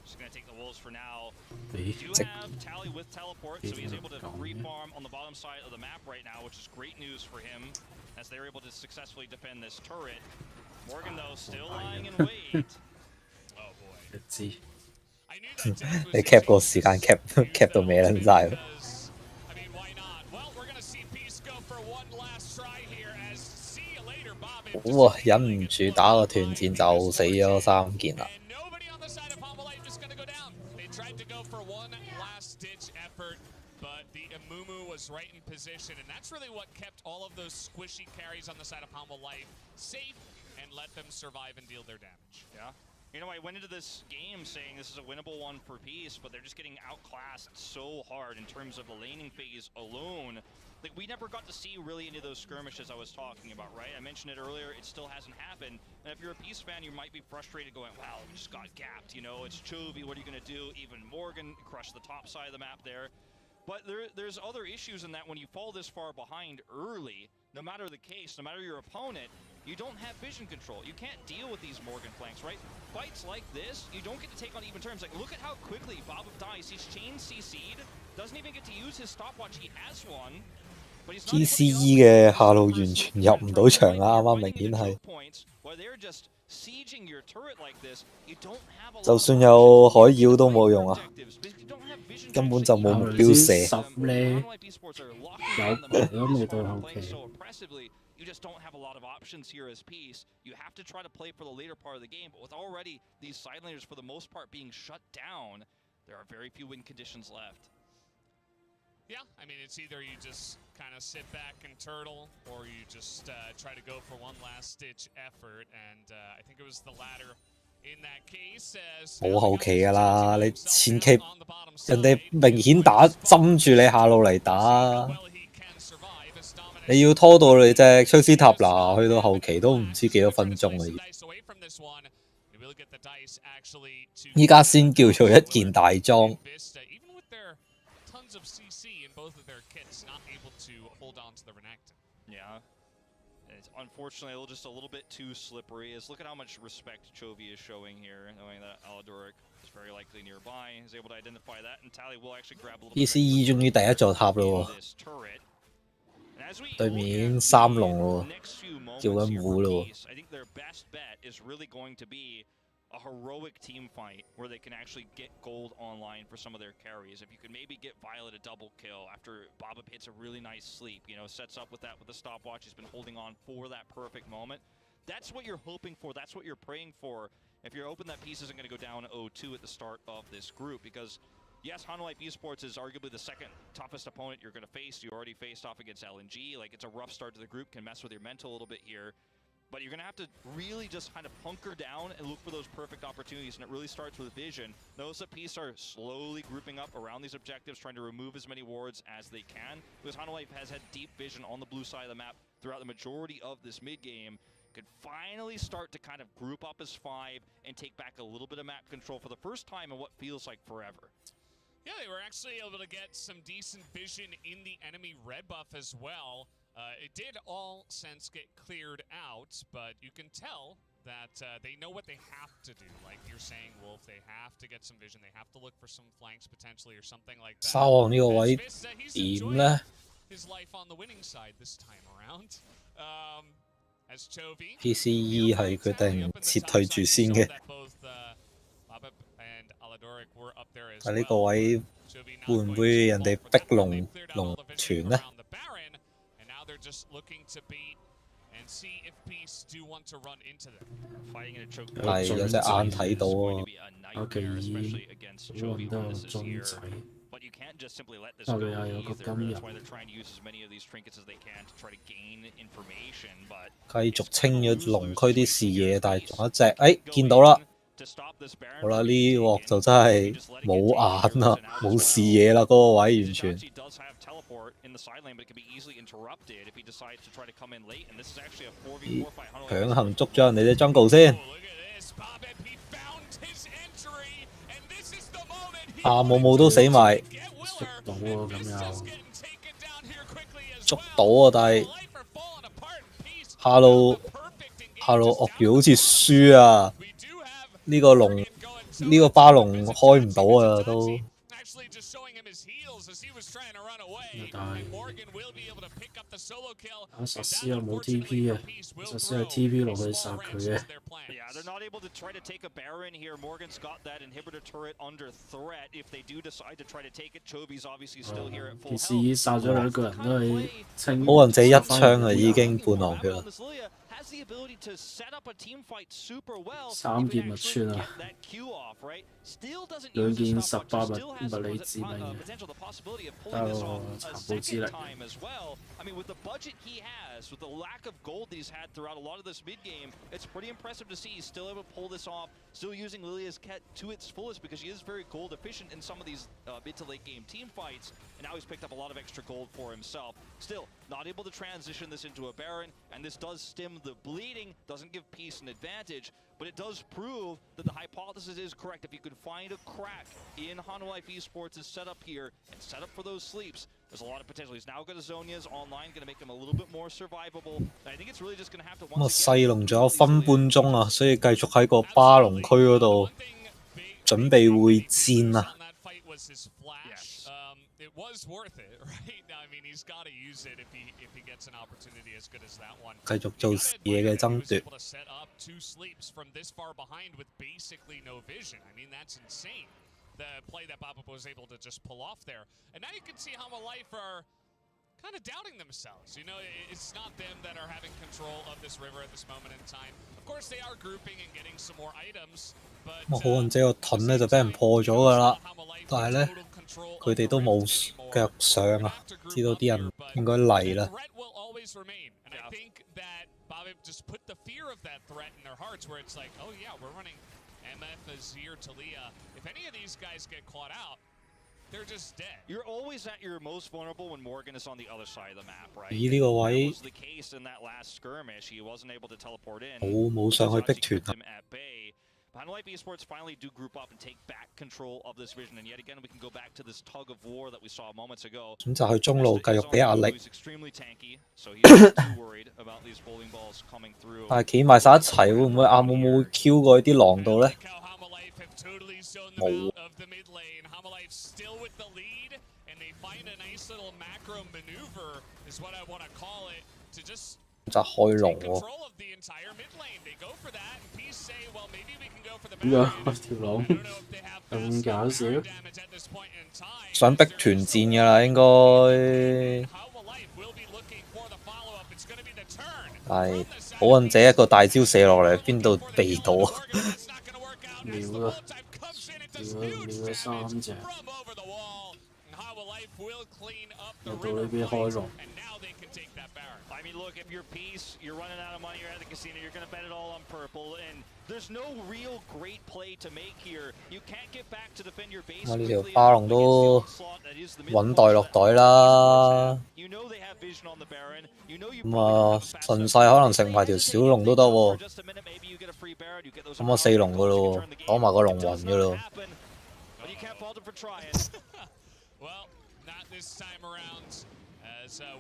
Speaker 3: Just going to take the Wolves for now. We do have Tally with teleport, so he's able to re-farm on the bottom side of the map right now, which is great news for him, as they're able to successfully defend this turret. Morgan, though, still lying in wait. Oh, boy.
Speaker 2: 一知。
Speaker 1: 你 cap 個時間 cap 到咩撚晒？哇！忍唔住打個團戰就死咗3件啦。
Speaker 5: Was right in position, and that's really what kept all of those squishy carries on the side of Hanwha Life safe and let them survive and deal their damage.
Speaker 3: Yeah. You know, I went into this game saying this is a winnable one for Peace, but they're just getting outclassed so hard in terms of the laning phase alone. Like, we never got to see really any of those skirmishes I was talking about, right? I mentioned it earlier, it still hasn't happened. And if you're a Peace fan, you might be frustrated going, wow, we just got gapped, you know, it's Chovy, what are you going to do? Even Morgan crushed the top side of the map there. But there's other issues in that when you fall this far behind early, no matter the case, no matter your opponent, you don't have vision control. You can't deal with these Morgan flanks, right? Fights like this, you don't get to take on even terms. Like, look at how quickly Bob dies. He's chain CC'd, doesn't even get to use his stopwatch. He has one.
Speaker 1: GCE 嘅下路完全入唔到場啦，啱啱明顯係。就算有海妖都冇用啊，根本就冇目標射。
Speaker 2: 10咧，有都未到後期。
Speaker 3: you just don't have a lot of options here as Peace. You have to try to play for the later part of the game, but with already these side laners for the most part being shut down, there are very few win conditions left.
Speaker 5: Yeah, I mean, it's either you just kind of sit back and turtle, or you just try to go for one last-ditch effort, and I think it was the latter in that case.
Speaker 1: 冇後期㗎啦，你前期人哋明顯針住你下路嚟打，你要拖到你隻崔斯塔拿去到後期都唔知幾多分鐘啦，依家先叫做一件大裝。
Speaker 5: Of CC in both of their kits, not able to hold on to the Renekton.
Speaker 3: Yeah. It's unfortunately just a little bit too slippery. Look at how much respect Chovy is showing here, knowing that Aladoric is very likely nearby. He's able to identify that, and Tally will actually grab a little bit
Speaker 1: PCE 終於第一座塔咯喎，對面三龍咯喎，叫緊糊咯喎。
Speaker 3: I think their best bet is really going to be a heroic team fight where they can actually get gold online for some of their carries. If you could maybe get Violet a double kill after Baba hits a really nice sleep, sets up with that with the stopwatch. He's been holding on for that perfect moment. That's what you're hoping for. That's what you're praying for. If you're hoping that Peace isn't going to go down 0-2 at the start of this group, because yes, Hanwha Life Esports is arguably the second toughest opponent you're going to face. You already faced off against LNG. Like, it's a rough start to the group, can mess with your mental a little bit here. But you're going to have to really just kind of hunker down and look for those perfect opportunities, and it really starts with vision. Notice that Peace are slowly grouping up around these objectives, trying to remove as many wards as they can, because Hanwha Life has had deep vision on the blue side of the map throughout the majority of this mid-game. Could finally start to kind of group up as 5 and take back a little bit of map control for the first time in what feels like forever.
Speaker 5: Yeah, they were actually able to get some decent vision in the enemy red buff as well. It did all since get cleared out, but you can tell that they know what they have to do. Like you're saying, Wolf, they have to get some vision. They have to look for some flanks potentially or something like that.
Speaker 1: 沙皇呢個位點咧
Speaker 5: His life on the winning side this time around. As Chovy？PCE
Speaker 1: 係決定撤退住先嘅，喺呢個位會唔會人哋逼龍傳咧？
Speaker 5: They're just looking to beat and see if Peace do want to run into them.
Speaker 3: Fighting in a choke.
Speaker 1: 係有隻眼睇到啊！
Speaker 3: especially against Chovy when this is here. But you can't just simply let this go either. That's why they're trying to use as many of these trinkets as they can to try to gain information. But
Speaker 1: 繼續清咗龍區啲視野，但係仲有一隻，見到啦！好啦，呢鑊就真係冇眼啦，冇視野啦，嗰個位完全。 強行捉咗人哋隻 jungle 先，母母都死埋，
Speaker 2: 捉到喎咁又
Speaker 1: 捉到啊！但係下路鱷魚好似輸啊！呢個龍呢個巴龍開唔到啊都。
Speaker 2: 阿實施又冇 TP 嘅，實施係 TP 落去殺佢嘅。
Speaker 3: Yeah, they're not able to try to take a Baron here. Morgan's got that inhibitor turret under threat. If they do decide to try to take it, Chovy's obviously still here at full health.
Speaker 2: PCE 殺咗兩個人都係清。
Speaker 1: 冇人借一槍啊，已經半狼血啦。
Speaker 3: has the ability to set up a team fight super well.
Speaker 2: 3件物穿啊！兩件18物理致命嘅，得咯，殘暴之力。
Speaker 3: I mean, with the budget he has, with the lack of gold he's had throughout a lot of this mid game, it's pretty impressive to see he's still able to pull this off, still using Lilia's Ket to its fullest because she is very gold efficient in some of these mid to late game team fights, and now he's picked up a lot of extra gold for himself. Still, not able to transition this into a Baron, and this does stem the bleeding, doesn't give Peace an advantage, but it does prove that the hypothesis is correct. If you could find a crack in Hanwha Life Esports' setup here and set up for those sleeps, there's a lot of potential. He's now got a Zhonya's online, going to make him a little bit more survivable. And I think it's really just going to have to
Speaker 1: 咁啊，細龍仲有分半鐘啊，所以繼續喺個巴龍區嗰度準備會戰啊。
Speaker 5: It was worth it, right? I mean, he's got to use it if he gets an opportunity as good as that one.
Speaker 1: 繼續做嘢嘅爭奪。
Speaker 5: Able to set up 2 sleeps from this far behind with basically no vision. I mean, that's insane. The play that Baba was able to just pull off there. And now you can see how Life are kind of doubting themselves. You know, it's not them that are having control of this river at this moment in time. Of course, they are grouping and getting some more items, but
Speaker 1: 咁好運姐個盾咧就俾人破咗㗎啦，但係咧佢哋都冇腳上啊，知道啲人應該嚟啦。
Speaker 5: Bobby just put the fear of that threat in their hearts where it's like, oh yeah, we're running MF, Azir, Talia. If any of these guys get caught out, they're just dead.
Speaker 3: You're always at your most vulnerable when Morgan is on the other side of the map, right?
Speaker 1: 咦呢個位
Speaker 3: was the case in that last skirmish. He wasn't able to teleport in.
Speaker 1: 冇上去逼團啊！
Speaker 3: At bay. Life Esports finally do group up and take back control of this vision, and yet again we can go back to this tug of war that we saw moments ago.
Speaker 1: 咁就去中路繼續俾壓力。
Speaker 3: extremely tanky, so he's not too worried about these bowling balls coming through.
Speaker 1: 但係企埋晒一齊，會唔會阿姆會 Q 過去啲狼度咧？冇。 就開龍喎。
Speaker 2: 點啊？條龍咁搞笑？
Speaker 1: 想逼團戰㗎啦，應該。係好運者一個大招射落嚟，邊度避到啊？
Speaker 2: 秒啊！秒咗3隻，又到呢邊開龍。
Speaker 3: I mean, look, if you're Peace, you're running out of money, you're at the casino, you're going to bet it all on purple, and there's no real great play to make here. You can't get back to defend your base.
Speaker 1: 我呢條巴龍都穩袋落袋啦。咁啊，順勢可能食埋條小龍都得喎。咁我4龍噶咯喎，攞埋個龍魂噶咯。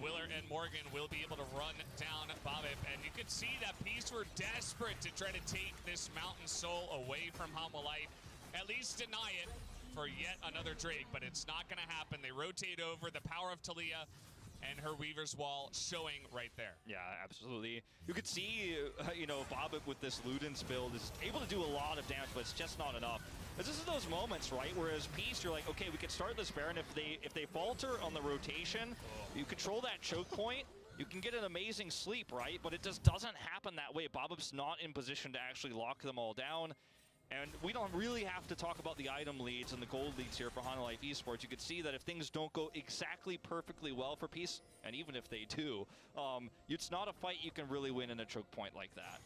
Speaker 5: Willer and Morgan will be able to run down Bobip, and you could see that Peace were desperate to try to take this Mountain Soul away from Hanwha Life, at least deny it for yet another Drake, but it's not going to happen. They rotate over, the power of Talia and her Weaver's Wall showing right there.
Speaker 3: Yeah, absolutely. You could see, you know, Bobip with this Ludens build is able to do a lot of damage, but it's just not enough. This is those moments, right? Whereas Peace, you're like, okay, we could start this Baron. If they falter on the rotation, you control that choke point. You can get an amazing sleep, right? But it just doesn't happen that way. Bobip's not in position to actually lock them all down. And we don't really have to talk about the item leads and the gold leads here for Hanwha Life Esports. You could see that if things don't go exactly perfectly well for Peace, and even if they do, it's not a fight you can really win in a choke point like that.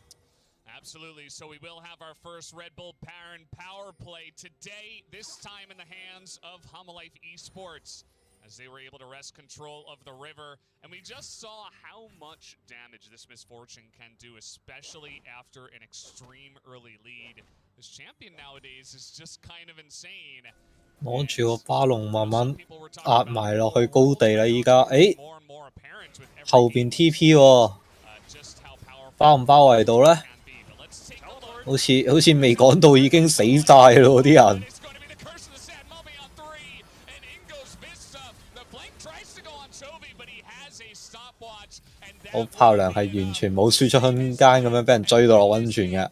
Speaker 5: Absolutely. So we will have our first Red Bull Baron power play today, this time in the hands of Hanwha Life Esports, as they were able to wrest control of the river. And we just saw how much damage this misfortune can do, especially after an extreme early lead. This champion nowadays is just kind of insane.
Speaker 1: 攞住個巴龍慢慢壓埋落去高地啦！依家，誒後邊 TP 喎，包唔包圍到咧？好似未講到已經死晒咯啲人。好炮娘係完全冇輸出空間咁樣，俾人追到落溫泉嘅。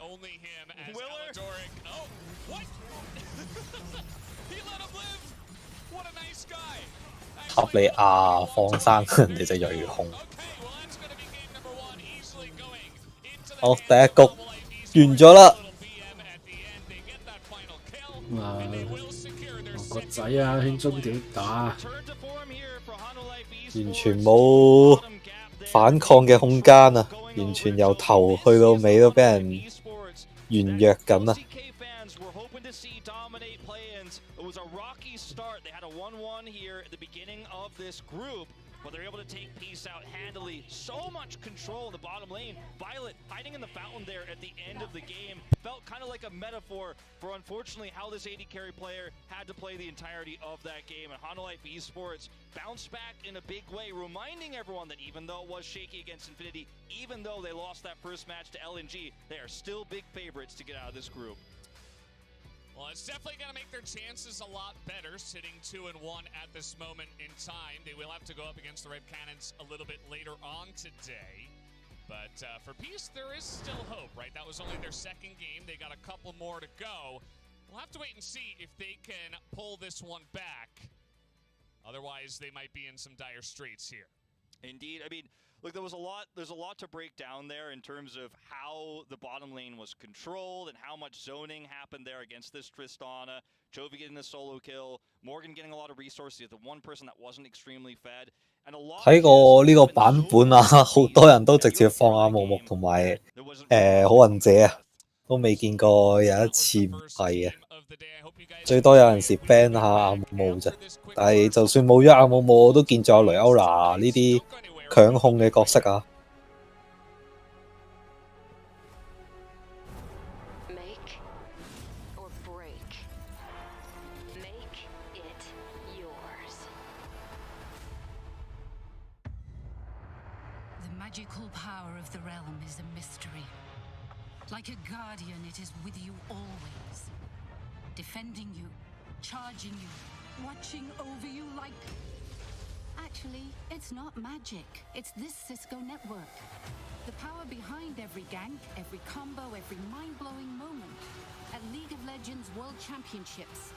Speaker 5: Only him as Eladoric. Oh, what? He let him live. What a nice guy.
Speaker 1: 塔利亞放生人哋隻銳熊。好，第一局完咗啦。
Speaker 2: 個仔啊，圈中點打？
Speaker 1: 完全冇反抗嘅空間啊！完全由頭去到尾都俾人軟弱緊啊！
Speaker 3: But they're able to take Peace out handily. So much control in the bottom lane. Violet hiding in the fountain there at the end of the game felt kind of like a metaphor for unfortunately how this AD carry player had to play the entirety of that game. And Hanwha Life Esports bounced back in a big way, reminding everyone that even though it was shaky against Infinity, even though they lost that first match to LNG, they are still big favorites to get out of this group.
Speaker 5: Well, it's definitely going to make their chances a lot better, sitting 2-1 at this moment in time. They will have to go up against the Red Cannons a little bit later on today. But for Peace, there is still hope, right? That was only their second game. They got a couple more to go. We'll have to wait and see if they can pull this one back. Otherwise, they might be in some dire straits here.
Speaker 6: Indeed. I mean, look, there's a lot to break down there in terms of how the bottom lane was controlled and how much zoning happened there against this Tristana. Chovy getting the solo kill, Morgan getting a lot of resources, the one person that wasn't extremely fed.
Speaker 1: 睇過呢個版本啊，好多人都直接放阿木木同埋好運者啊，都未見過有一次唔係嘅，最多有陣時 ban 下阿木木啫。但係就算冇咗阿木木，我都見咗有雷歐娜呢啲強控嘅角色啊。
Speaker 7: The magical power of the realm is a mystery. Like a guardian, it is with you always. Defending you, charging you, watching over you like... Actually, it's not magic. It's this Cisco network. The power behind every gank, every combo, every mind-blowing moment. At League of Legends World Championships.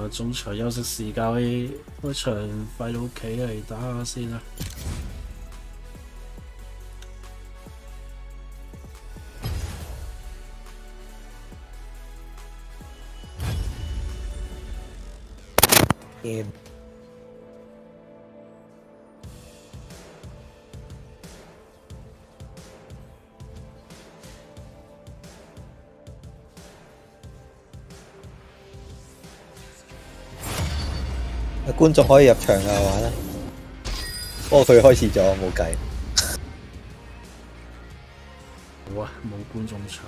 Speaker 2: 中場休息時間，開場快到屋企嚟打下先啦。
Speaker 1: 觀眾可以入場啊玩啦，不過佢開始咗冇計。
Speaker 2: 冇啊，冇觀眾場。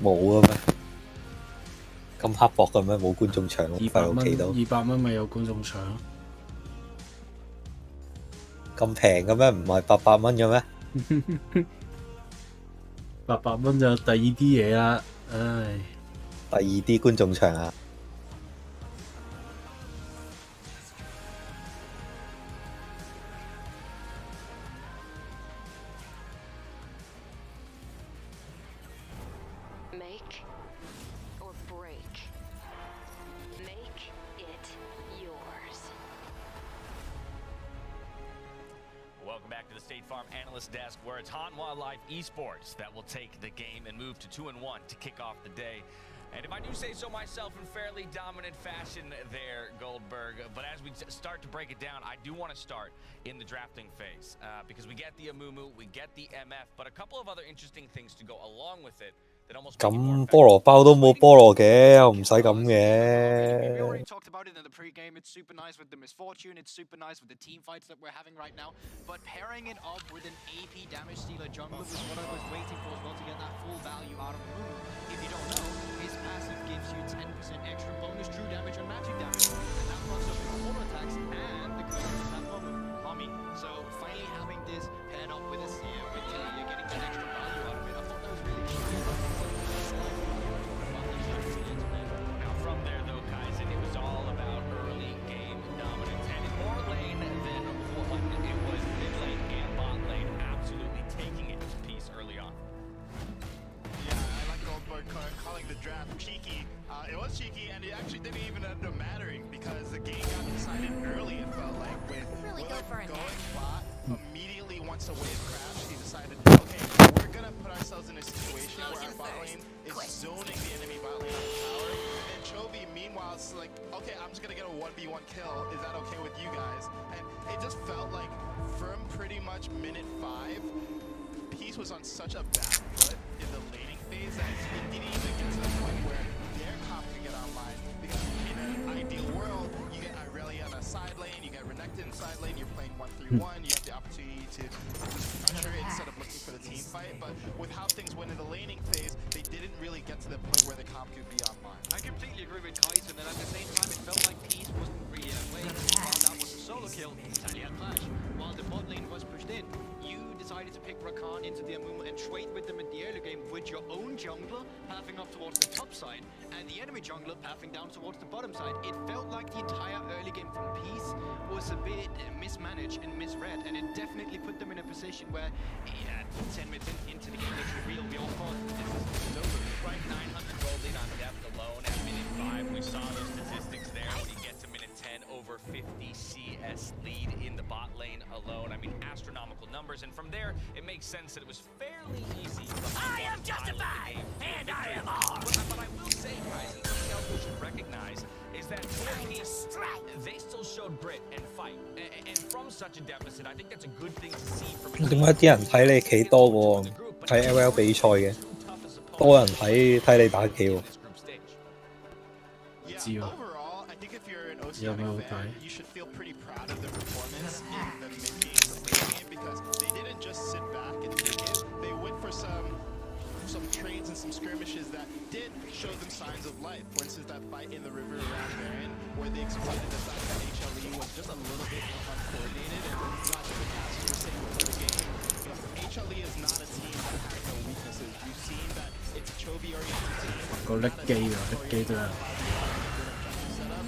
Speaker 1: 冇啊咩？咁刻薄嘅咩？冇觀眾場咯，快到企到。
Speaker 2: 200蚊咪有觀眾場咯。
Speaker 1: 咁平嘅咩？唔係800蚊嘅咩
Speaker 2: ？800蚊就第二啲嘢啦，唉。
Speaker 1: 第二啲觀眾場啊！
Speaker 8: Make it yours.
Speaker 4: Welcome back to the State Farm Analyst Desk, where it's Hanwha Life Esports that will take the game and move to 2-1 to kick off the day. And if I do say so myself, in fairly dominant fashion there, Goldberg. But as we start to break it down, I do want to start in the drafting phase because we get the Amumu, we get the MF, but a couple of other interesting things to go along with it that almost make it more
Speaker 1: 咁菠蘿包都冇菠蘿嘅，又唔使咁
Speaker 9: We
Speaker 1: 嘅。
Speaker 9: already talked about it in the pregame. It's super nice with the misfortune. It's super nice with the team fights that we're having right now. But pairing it up with an AP damage stealer jungler was what I was waiting for as well to get that full value out of Amumu. If you don't know, his passive gives you 10% extra bonus true damage and magic damage. And that blocks up your auto attacks and the curse of that Mommy. So finally having this paired up with a Seer, with you're getting that extra value out of it. I thought that was really cool.
Speaker 4: Now from there though, Kaizen, it was all about early game dominance, and in more lane than what it was mid lane and bot lane, absolutely taking it to piece early on.
Speaker 10: Yeah, I like Goldberg calling the draft cheeky. It was cheeky, and it actually didn't even end up mattering because the game got decided early. It felt like with Willard going bot immediately once the wave crashed, he decided, okay, we're gonna put ourselves in a situation where our bot lane is zoning the enemy bot lane on tower, and Chovy meanwhile is like, okay, I'm just gonna get a 1v1 kill. Is that okay with you guys? And it just felt like from pretty much minute 5, Peace was on such a back foot in the laning phase that it didn't even get to the point where their comp could get online. Because in an ideal world, you get Irelia on a side lane, you get Renekton in side lane, you're playing 1-3-1, you have the opportunity to pressure it instead of looking for the team fight. But with how things went in the laning phase, they didn't really get to the point where the comp could be online.
Speaker 9: I completely agree with Kaizen, and at the same time, it felt like Peace wasn't really away. While that was a solo kill, Tally had flash. While the bot lane was pushed in, you decided to pick Rakan into the Amumu and trade with them in the early game with your own jungler pathing up towards the top side and the enemy jungler pathing down towards the bottom side. It felt like the entire early game from Peace was a bit mismanaged and misread, and it definitely put them in a position where, 10 minutes into the game, we all thought this is over.
Speaker 4: Right, 900 gold lead on depth alone at minute 5. We saw those statistics there when you get to minute 10, over 50 CS lead in the bot lane alone. I mean, astronomical numbers, and from there, it makes sense that it was fairly easy. I am justified, and I am on. But I will say, guys, and something else we should recognize is that they still showed grit and fight, and from such a deficit, I think that's a good thing to see from a
Speaker 1: 點解啲人睇你棋多過睇 LOL 比賽嘅？多人睇你打棋喎。
Speaker 10: Yeah, overall, I think if you're an OCN fan, you should feel pretty proud of the performance in the mid-game and late game because they didn't just sit back and take it. They went for some trades and some skirmishes that did show them signs of life. For instance, that fight in the river around Baron, where they exploited the fact that HLE was just a little bit uncoordinated and not just the cast you were saying before the game. You know, HLE is not a team that has no weaknesses. You've seen that it's a Chovy-oriented team.
Speaker 2: 個叻機啊，叻機都係。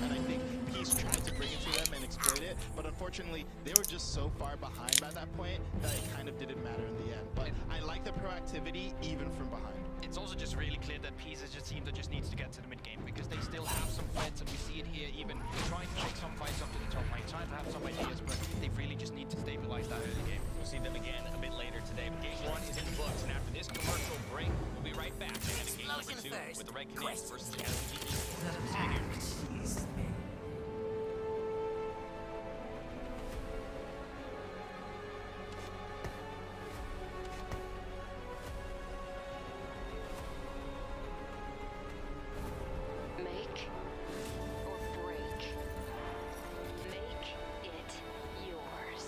Speaker 10: and I think Peace tried to bring it to them and exploit it, but unfortunately they were just so far behind by that point that it kind of didn't matter in the end. But I like the proactivity even from behind.
Speaker 9: It's also just really clear that Peace is a team that just needs to get to the mid game because they still have some threats, and we see it here even trying to take some fights up to the top lane, trying to have some ideas, but they really just need to stabilize that early game.
Speaker 4: We'll see them again a bit later today, but game 1 is in the books, and after this commercial break, we'll be right back ahead of game number 2 with the Red Canadians versus the LG Esports.
Speaker 8: Make or break. Make it yours.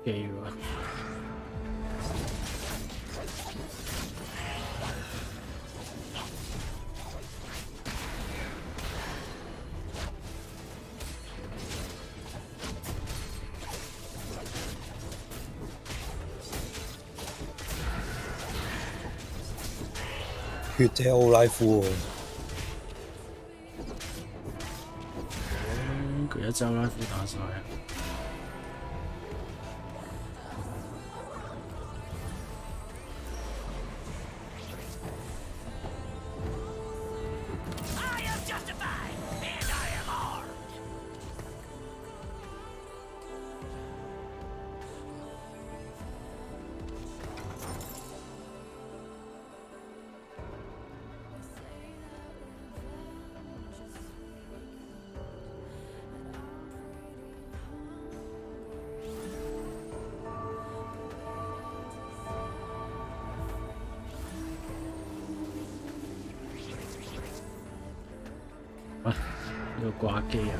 Speaker 2: 機喎。
Speaker 1: 血姐奧拉夫喎，
Speaker 2: 佢一周拉夫打晒啊！喂，呢個掛機啊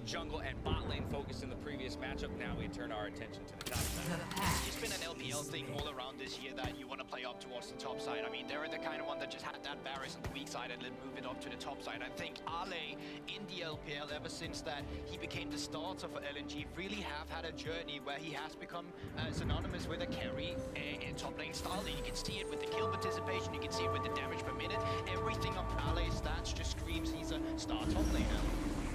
Speaker 2: ！Jungle
Speaker 4: and bot lane focused in the previous matchup. Now we turn our attention to the top side.
Speaker 9: It's been an LPL thing all around this year that you want to play up towards the top side. I mean, they're the kind of one that just had that barriers on the weak side and then move it up to the top side. I think Ale in the LPL, ever since that he became the starter for LNG, really have had a journey where he has become synonymous with a carry in top lane style. You can see it with the kill participation, you can see it with the damage per minute. Everything on Ale's stats just screams he's a star top laner.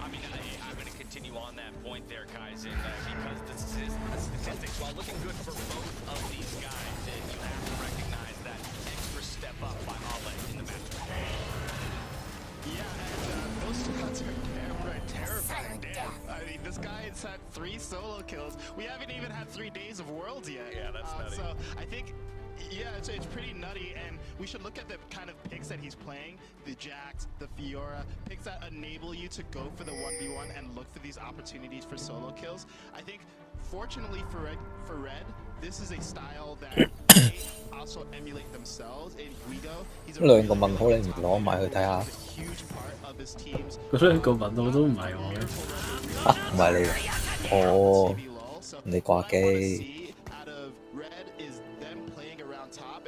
Speaker 4: I mean, I'm going to continue on that point there, Kaizen, because the statistics, while looking good for both of these guys, you have to recognize that extra step up by Ale in the match.
Speaker 10: Yeah, and those shots are terrifying. Damn. I mean, this guy has had 3 solo kills. We haven't even had 3 days of Worlds yet.
Speaker 4: Yeah, that's nutty.
Speaker 10: So I think, yeah, it's pretty nutty, and we should look at the kind of picks that he's playing, the Jax, the Fiora, picks that enable you to go for the 1v1 and look for these opportunities for solo kills. I think, fortunately for Red, this is a style that they also emulate themselves in Guido. He's a
Speaker 1: 兩個問號你唔攞埋去睇下？
Speaker 10: huge part of his team's
Speaker 2: 嗰兩個問號都唔係我嘅。
Speaker 1: 啊，唔係你嘅。哦，你掛機。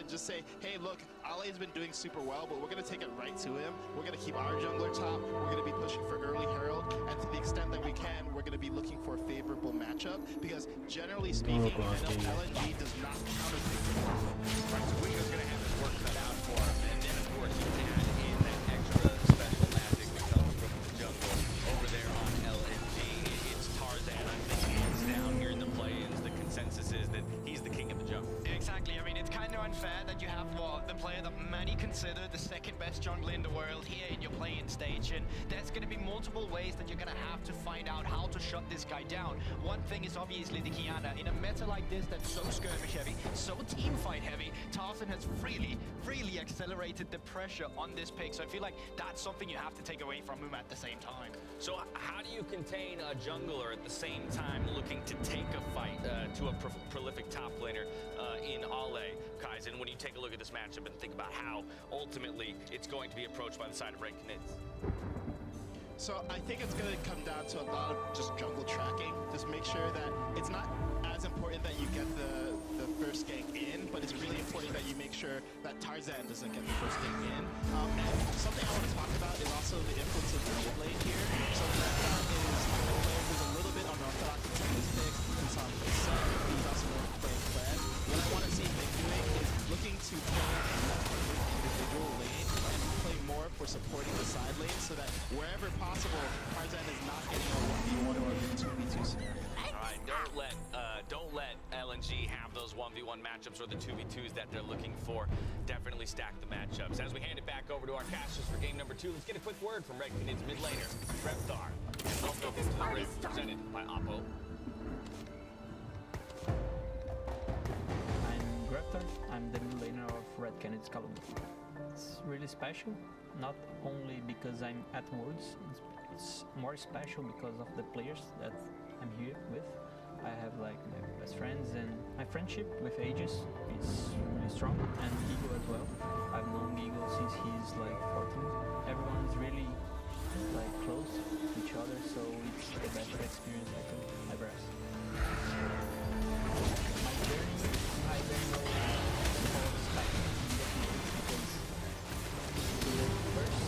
Speaker 10: just say, hey, look, Ale's been doing super well, but we're going to take it right to him. We're going to keep our jungler top. We're going to be pushing for early Herald. And to the extent that we can, we're going to be looking for a favorable matchup. Because generally speaking, LNG does not counter
Speaker 4: Right, so Wingo's going to have his work cut out for him. And then, of course, you can add in that extra special magic that comes from the jungle over there on LNG. It's Tarzan, I think, hands down here in the play-ins. The consensus is that he's the king of the jungle.
Speaker 9: Exactly. I mean, it's kind of unfair that you have the player that many consider the second best jungler in the world here in your play-in stage, and there's going to be multiple ways that you're going to have to find out how to shut this guy down. One thing is obviously the Kiana. In a meta like this that's so skirmish heavy, so team fight heavy, Tarzan has freely accelerated the pressure on this pick. So I feel like that's something you have to take away from him at the same time.
Speaker 4: So how do you contain a jungler at the same time looking to take a fight to a prolific top laner in Ale, Kaizen, when you take a look at this matchup and think about how ultimately it's going to be approached by the side of Red Knits?
Speaker 10: So I think it's going to come down to a lot of just jungle tracking. Just make sure that it's not as important that you get the first gank in, but it's really important that you make sure that Tarzan doesn't get the first gank in. And something I want to talk about is also the influence of the mid lane here. So that is a player who's a little bit unorthodox in some of his picks. He's on his sub, he's also playing Clan. What I want to see Nick doing is looking to play a individual lane and play more for supporting the side lane so that wherever possible, Tarzan is not getting a 1v1 or a 2v2 scenario.
Speaker 4: Alright, don't let LNG have those 1v1 matchups or the 2v2s that they're looking for. Definitely stack the matchups. As we hand it back over to our casters for game number 2, let's get a quick word from Red Knits mid laner, Reptar. Also into the ring, presented by Oppo.
Speaker 11: I'm Grefter. I'm the mid laner of Red Canids Column. It's really special, not only because I'm at Worlds, it's more special because of the players that I'm here with. I have like my best friends, and my friendship with Aegis is really strong, and Gigo as well. I've known Gigo since he's like 14. Everyone is really like close to each other, so it's the best experience I think ever had. My journey, I don't know all the stuff because the first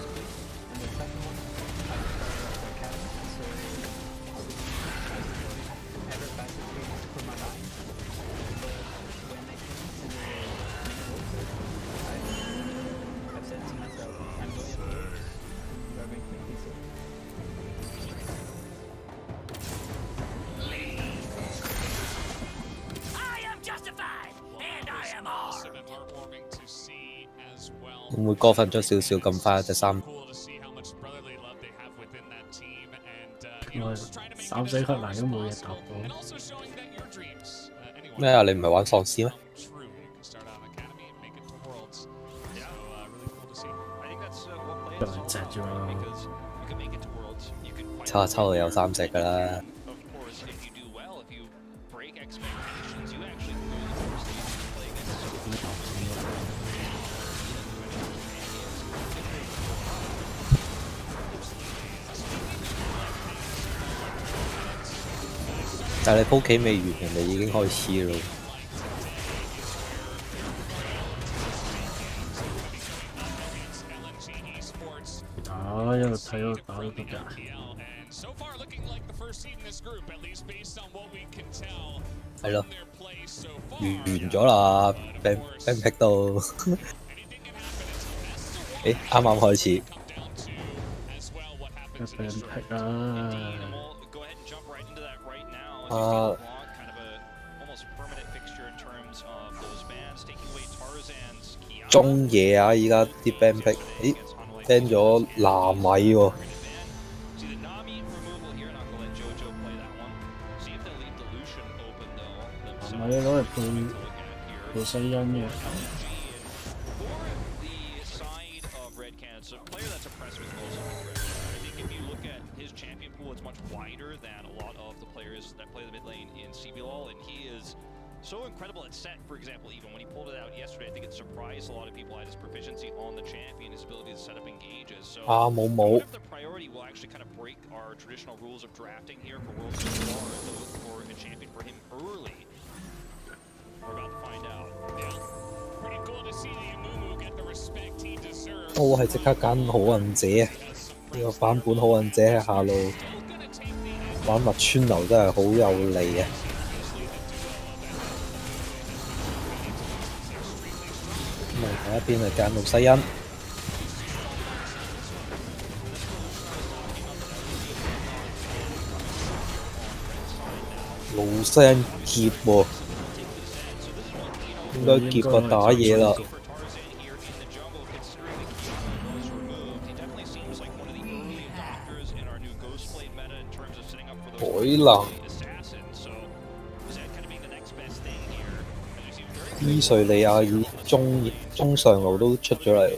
Speaker 11: split and the second one I started at the academy, so ever passed through my mind, but when I came to the main roster, I've said to myself, I'm going to do it, we are going to make this work.
Speaker 12: I am justified, and I am all.
Speaker 1: 會唔會過分咗少少咁快隻衫？
Speaker 2: 我三死黑難都冇嘢答到。
Speaker 1: 咩啊？你唔係玩喪屍咩？
Speaker 2: 兩隻啫喎。
Speaker 1: 抽下抽就有3隻㗎啦。但係你鋪企未完，人哋已經開始咯。
Speaker 2: 打一路睇一路打都得㗎。
Speaker 1: 係咯，完咗啦，bang pick 到，誒啱啱開始。
Speaker 2: bang pick 啊！
Speaker 1: 中野啊！依家啲 band pick， 咦 ban 咗納米喎。
Speaker 2: 納米攞嚟配西恩嘅。
Speaker 6: So incredible at set, for example, even when he pulled it out yesterday, I think it surprised a lot of people at his proficiency on the champion, his ability to set up engages. So
Speaker 1: 冇。
Speaker 6: The priority will actually kind of break our traditional rules of drafting here for World Superstar to look for a champion for him early. We're about to find out.
Speaker 5: Yeah. Pretty cool to see the Amumu get the respect he deserves.
Speaker 1: 我係即刻揀好運者啊！呢個版本好運者喺下路玩麥川流真係好有利啊！另一邊係揀路西恩，路西恩劫喎，應該劫啊打嘢啦。海南 伊瑞利亞以中上路都出咗嚟喎。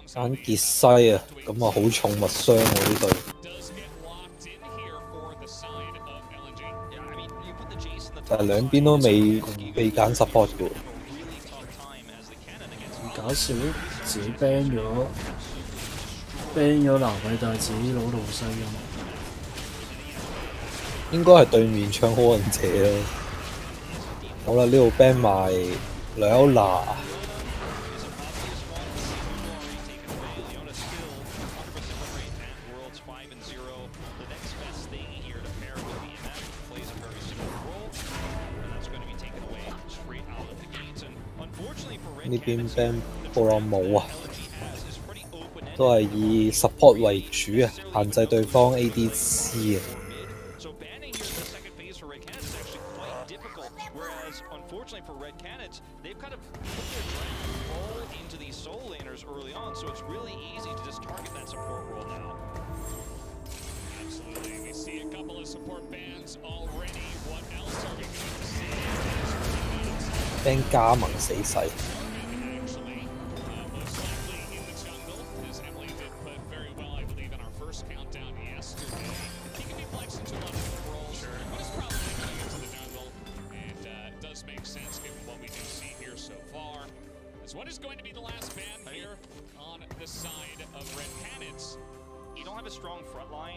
Speaker 1: 揀傑西啊，咁啊好重物傷喎呢隊。但係兩邊都未揀 support 嘅喎。
Speaker 2: 搞笑，自己 ban 咗南米，但係自己攞到西音。
Speaker 1: 應該係對面唱好人者咯。好啦，呢度 ban 埋兩拿。呢邊 ban 布朗姆啊，都係以 support 為主啊，限制對方 ADC 啊。ban 加盟死勢。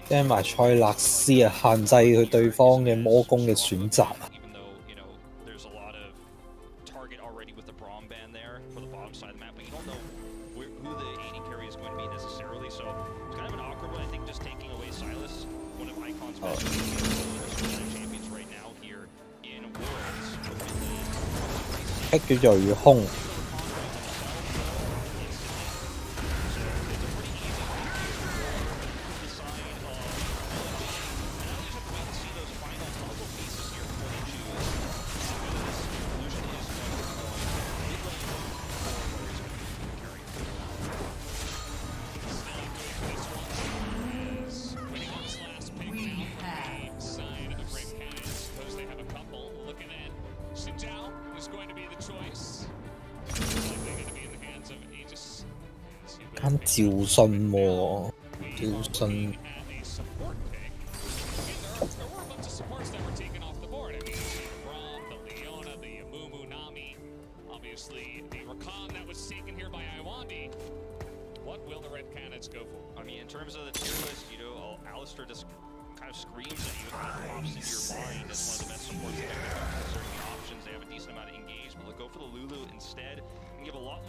Speaker 1: ban 埋塞勒斯啊，限制佢對方嘅魔攻嘅選擇啊。擊咗銳空。揀趙信喎，趙信。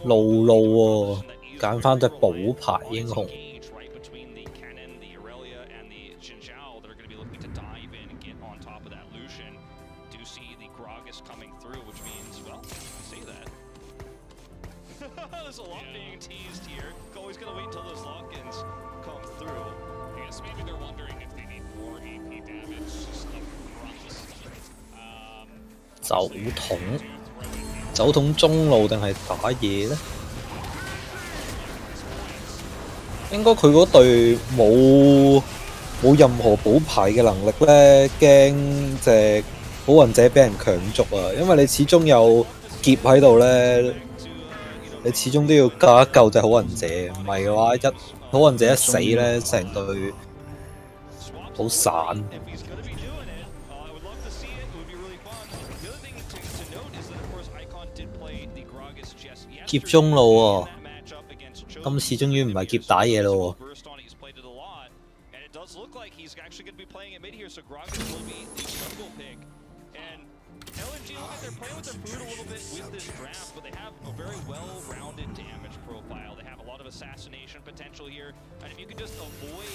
Speaker 1: 露露喎，揀翻隻寶牌英雄。酒桶中路定係打野咧？應該佢嗰隊冇任何補牌嘅能力咧，驚隻好運者俾人強逐啊！因為你始終有劫喺度咧，你始終都要救一救隻好運者，唔係嘅話好運者一死咧，成隊好散。劫中路喎，今次終於唔係劫打嘢咯喎。
Speaker 6: they're playing with their food a little bit with this draft, but they have a very well-rounded damage profile. They have a lot of assassination potential here, and if you can just avoid,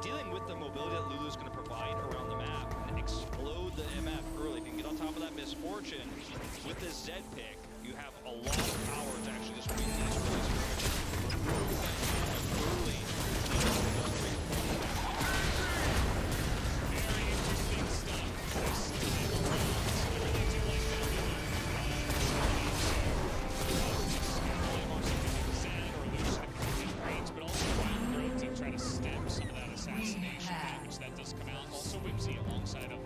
Speaker 6: dealing with the mobility that Lulu's going to provide around the map and explode the MF early, if you can get on top of that misfortune with this Z pick, you have a lot of power to actually just win these early skirmishes. Early.
Speaker 5: Very interesting stuff. I really do like that. But also wild growth to try to stem some of that assassination damage that does come out. Also Whimsy alongside of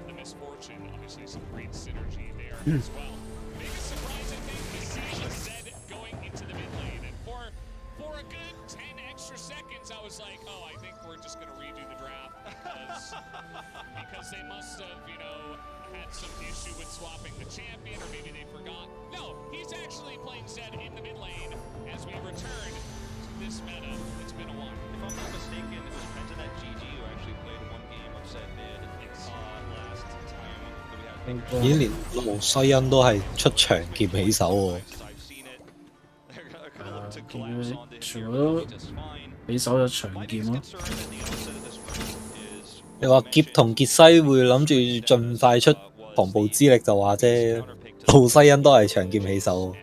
Speaker 5: the misfortune. Obviously some great synergy there as well. Biggest surprise I think to see Zed going into the mid lane. And for a good 10 extra seconds I was like, oh, I think we're just gonna redo the draft because they must have, had some issue with swapping the champion, or maybe they forgot. No, he's actually playing Zed in the mid lane as we return to this meta. It's been a while.
Speaker 6: If I'm not mistaken, it was Penta at GG who actually played one game of Zed mid last time that we had.
Speaker 1: 已經連盧西恩都係出場劍起手喎。
Speaker 2: 見佢全部都起手有長劍咯。
Speaker 1: 你話劫同傑西會諗住盡快出狂暴之力就話啫，盧西恩都係長劍起手。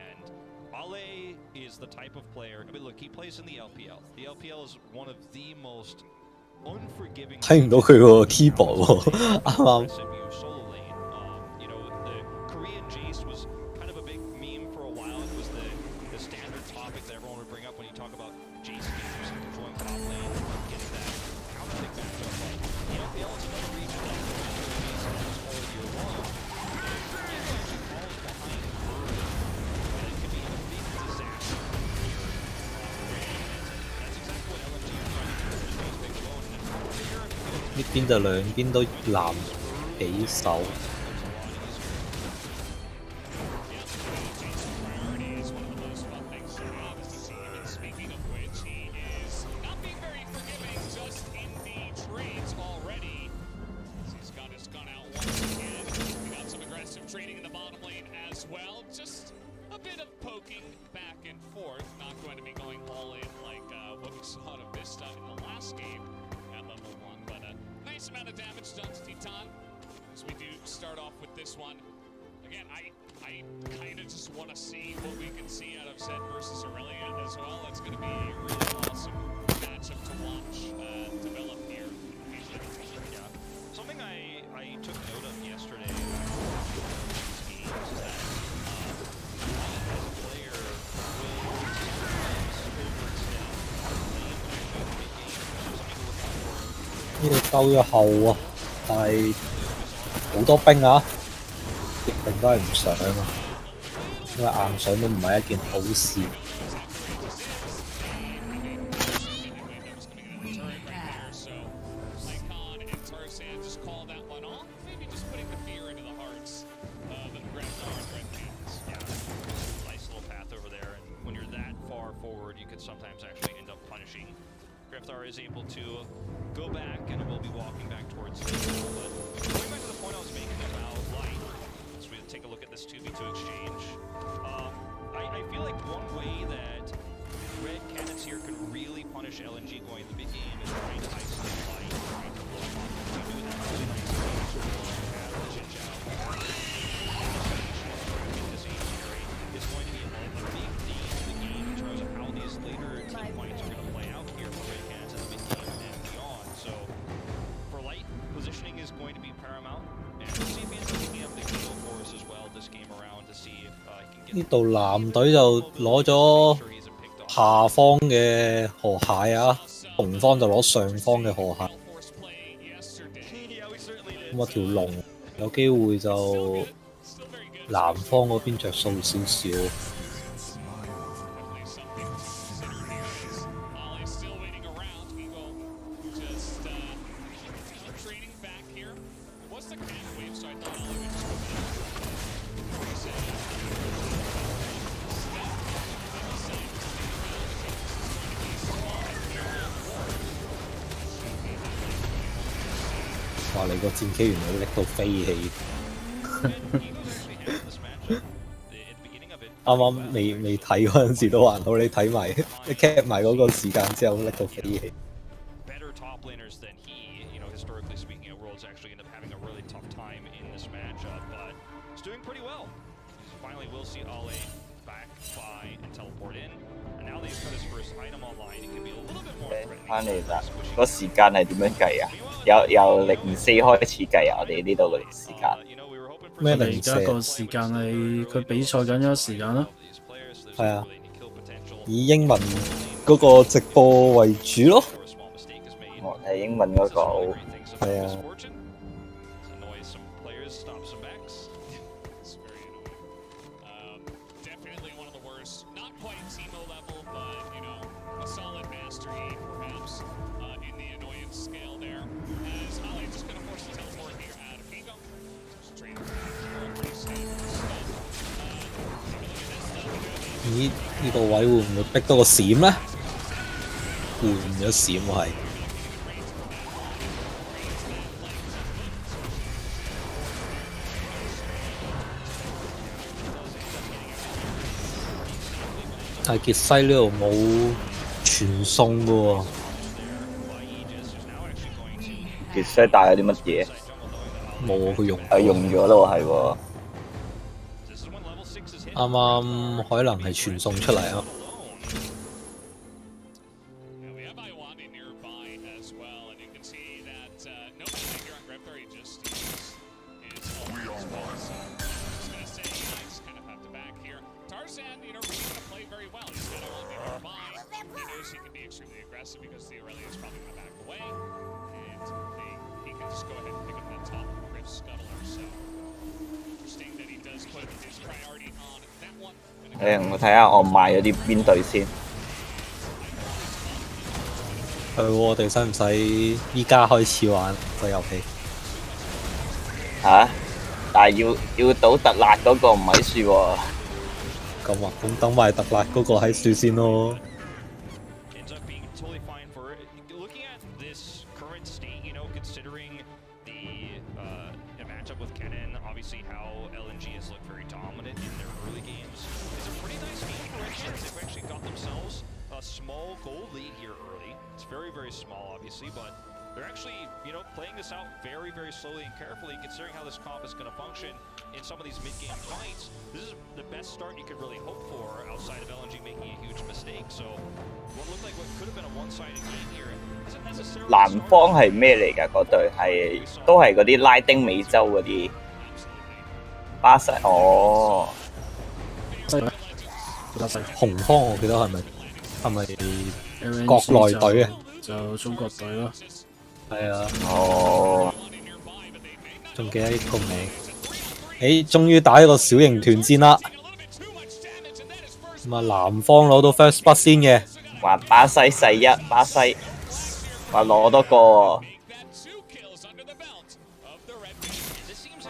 Speaker 1: 睇唔到佢個 keyboard 喎，啱啱。呢邊就兩邊都藍起手。
Speaker 5: Amount of damage done to Titan as we do start off with this one. Again, I kind of just want to see what we can see out of Zed versus Aurelia as well. It's going to be a really awesome matchup to watch develop here.
Speaker 6: Yeah. Something I took note of yesterday is that as a player will sometimes overextend.
Speaker 1: 呢度兜咗後啊，但係好多兵啊，一定都係唔上啊，因為硬上都唔係一件好事。
Speaker 6: Grifthar is able to go back and will be walking back towards the middle, but going back to the point I was making about light, as we take a look at this 2v2 exchange, I feel like one way that red cannons here can really punish LNG going into the big game is trying to isolate light, trying to blow him up. So doing that really nice is going to be a big theme in the game in terms of how these later team fights are going to play out here for red cannons in the mid game and beyond. So for light, positioning is going to be paramount, and we'll see if he ends up picking up the kill for us as well this game around to see if he can get.
Speaker 1: 呢度藍隊就攞咗下方嘅河蟹啊，紅方就攞上方嘅河蟹。咁啊條龍有機會就南方嗰邊着數少少。哇！你個戰機原來力到飛起。啱啱未睇嗰陣時都還好，你睇埋你 cap 埋嗰個時間之後，拎到飛起。
Speaker 6: Better top laners than he, historically speaking, at Worlds actually end up having a really tough time in this matchup, but he's doing pretty well. Finally, we'll see Ale back by and teleport in, and now that he's got his first item online, he can be a little bit more threatening.
Speaker 13: 翻嚟啦，個時間係點樣計啊？由04開始計啊！我哋呢度嘅時間。
Speaker 2: 咩嚟？而家個時間係佢比賽緊嗰個時間咯。
Speaker 1: 係啊，以英文嗰個直播為主咯。
Speaker 13: 我睇英文嗰個。
Speaker 1: 係啊。咦？呢個位會唔會逼多個閃咧？換咗閃喎係。但係傑西呢度冇傳送嘅喎。
Speaker 13: 傑西帶咗啲乜嘢？
Speaker 1: 冇佢用。
Speaker 13: 用咗咯，係喎。
Speaker 1: 啱啱可能係傳送出嚟啊！
Speaker 13: 我睇下我買咗啲邊隊先。
Speaker 1: 係喎，我哋使唔使依家開始玩個遊戲？
Speaker 13: 但係要賭特辣嗰個唔喺樹喎。
Speaker 1: 咁啊，咁等埋特辣嗰個喺樹先咯。
Speaker 6: Small gold lead here early. It's very, very small, obviously, but they're actually, playing this out very, very slowly and carefully, considering how this comp is going to function in some of these mid-game fights. This is the best start you could really hope for outside of LNG making a huge mistake. So, what looked like what could have been a one-sided game here isn't necessarily.
Speaker 13: 南方係咩嚟㗎？嗰隊都係嗰啲拉丁美洲嗰啲巴西哦。
Speaker 1: 紅方我記得係咪國內隊啊？
Speaker 2: 就中國隊咯。
Speaker 1: 係啊。
Speaker 13: 哦。
Speaker 1: 仲記得一個名。終於打一個小型團戰啦。咁啊，南方攞到 first blood 先嘅。
Speaker 13: 話巴西世一，巴西話攞多個喎。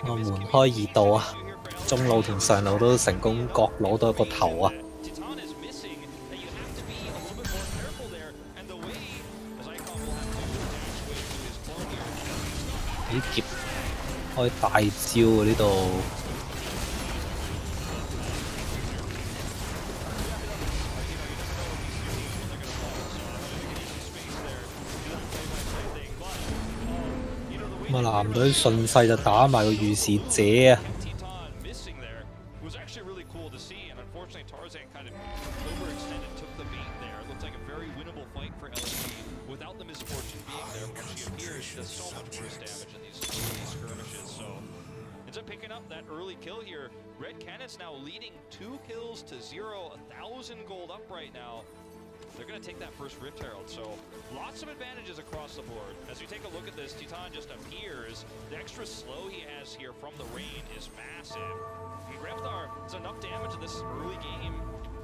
Speaker 1: 門開二度啊！中路同上路都成功各攞到一個頭啊！劫開大招啊！呢度咁啊，藍隊順勢就打埋個預示者啊！Red
Speaker 6: Cannon's now leading 2 kills to 0, 1,000 gold up right now. They're going to take that first Rift Herald, so lots of advantages across the board. As you take a look at this, Titan just appears. The extra slow he has here from the rain is massive. And Greftar does enough damage in this early game.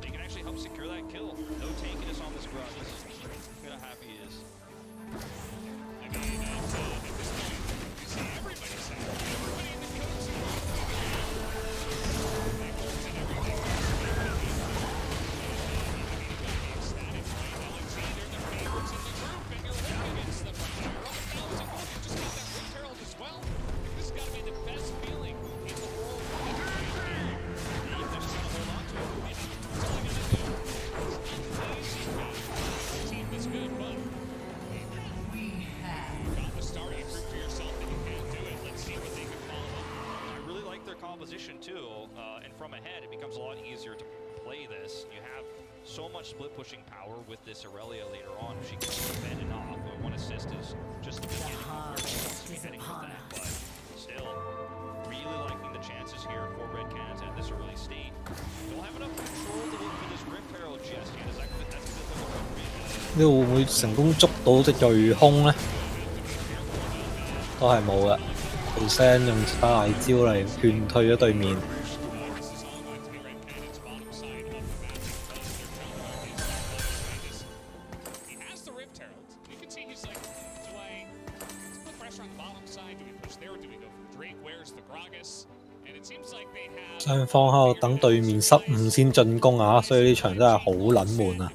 Speaker 6: They can actually help secure that kill. No tankiness on this Grudge. Look how happy he is. I mean, at this point, you see everybody's happy. Everybody in the coast. composition too, and from ahead it becomes a lot easier to play this. You have so much split pushing power with this Aurelia later on. If she can defend enough, one assist is just the beginning of where she wants to be heading with that. But still, really liking the chances here for Red Cannons at this early state. Don't have enough control to look for this Rift Herald just yet. That's gonna look a bit.
Speaker 1: 呢度會唔會成功捉到隻巨兇咧？都係冇嘅。Hussein 用大招嚟勸退咗對面。雙方喺度等對面失誤先進攻啊，所以呢場真係好撚悶啊！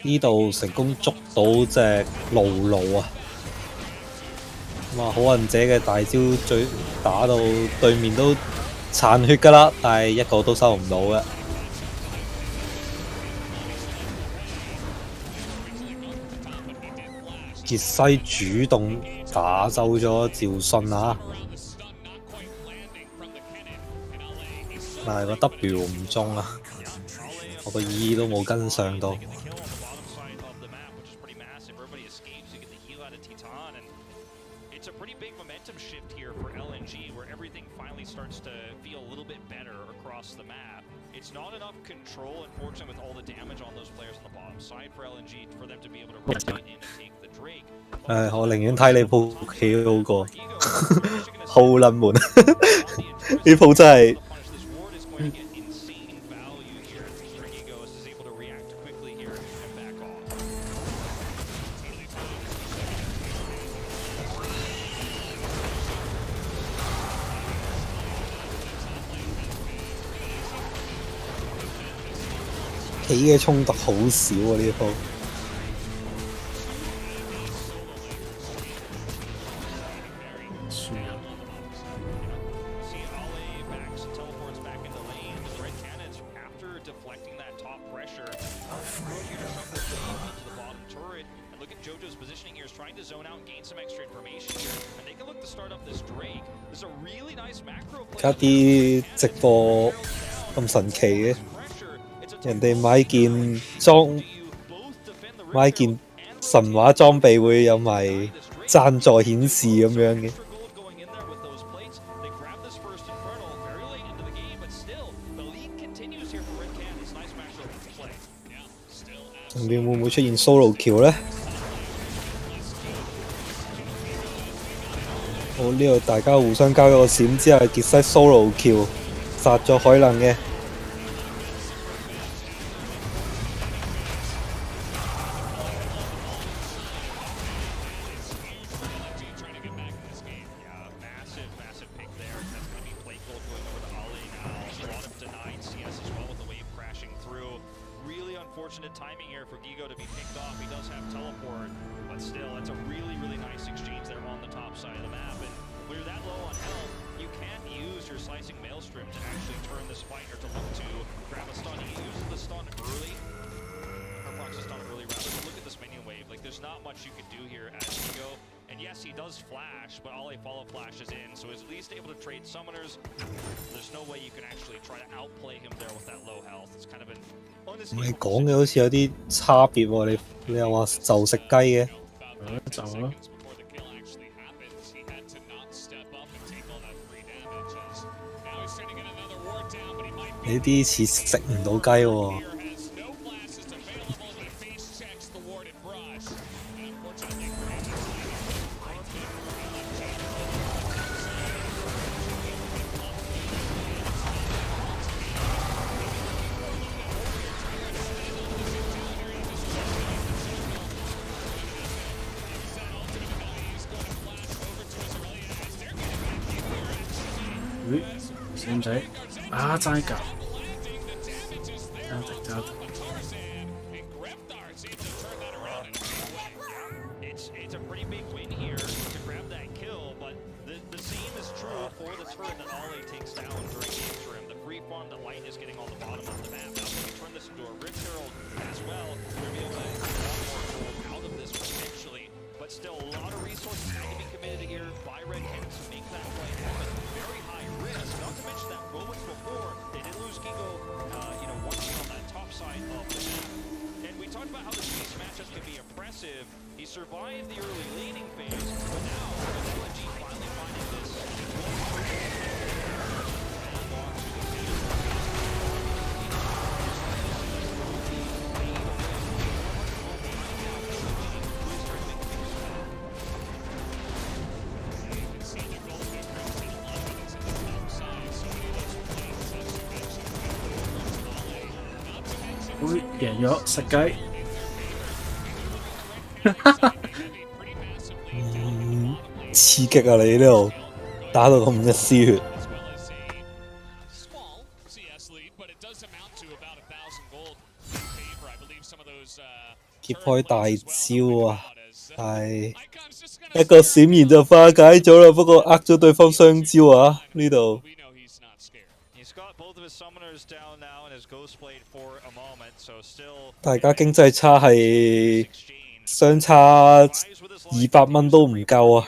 Speaker 1: 呢度成功捉到隻露露啊！咁啊，好運者嘅大招最打到對面都殘血㗎啦，但係一個都收唔到嘅。傑西主動打走咗趙信啊！但係個 W 唔中啊，我個 E 都冇跟上到。
Speaker 6: It's a pretty big momentum shift here for LNG, where everything finally starts to feel a little bit better across the map. It's not enough control, unfortunately, with all the damage on those players on the bottom side for LNG for them to be able to rotate in and take the Drake.
Speaker 1: 我寧願睇你鋪棋好過，好撚悶。呢鋪真係。棋嘅衝突好少啊！呢鋪而家啲直播咁神奇嘅。人哋買件神話裝備會有埋贊助顯示咁樣嘅，上邊會唔會出現 solo 橋呢？好，呢度大家互相交咗個閃之後，傑西 solo 橋殺咗海能嘅。
Speaker 6: Unfortunate timing here for Gigo to be picked off. He does have teleport, but still, that's a really, really nice exchange there on the top side of the map. And when you're that low on health, you can't use your slicing maelstrom to actually turn this fight or to look to grab a stun. He uses the stun early, or procs the stun early rather. But look at this minion wave. Like, there's not much you can do here as Gigo. And yes, he does flash, but all follow flashes in, so he's at least able to trade summoners. There's no way you can actually try to outplay him there with that low health. It's kind of an
Speaker 1: 你講嘅好似有啲差別喎，你又話就食雞嘅，
Speaker 2: 就咯。
Speaker 1: 你啲似食唔到雞喎。
Speaker 2: 使唔使啊？齋㗎，交定。
Speaker 6: It's a pretty big win here to grab that kill, but the same is true for the turret that Ole takes shuts down during the interim. The free farm, the light is getting on the bottom of the map. Now we can turn this into a Rift Herald as well. We're able to get a lot more gold out of this potentially, but still a lot of resources need to be committed here by Red Canids to make that play happen. Very high risk. Not to mention that moments before they did lose Gigo, once on that top side of the map. And we talked about how the Chase matches can be oppressive. He survived the early laning phase, but now with LNG finally finding this.
Speaker 2: 會贏咗食雞。
Speaker 1: 刺激啊！你呢度打到咁一絲血。劫開大招啊！係一個閃現就化解咗啦，不過呃咗對方雙招啊！呢度。大家經濟差係相差200蚊都唔夠啊！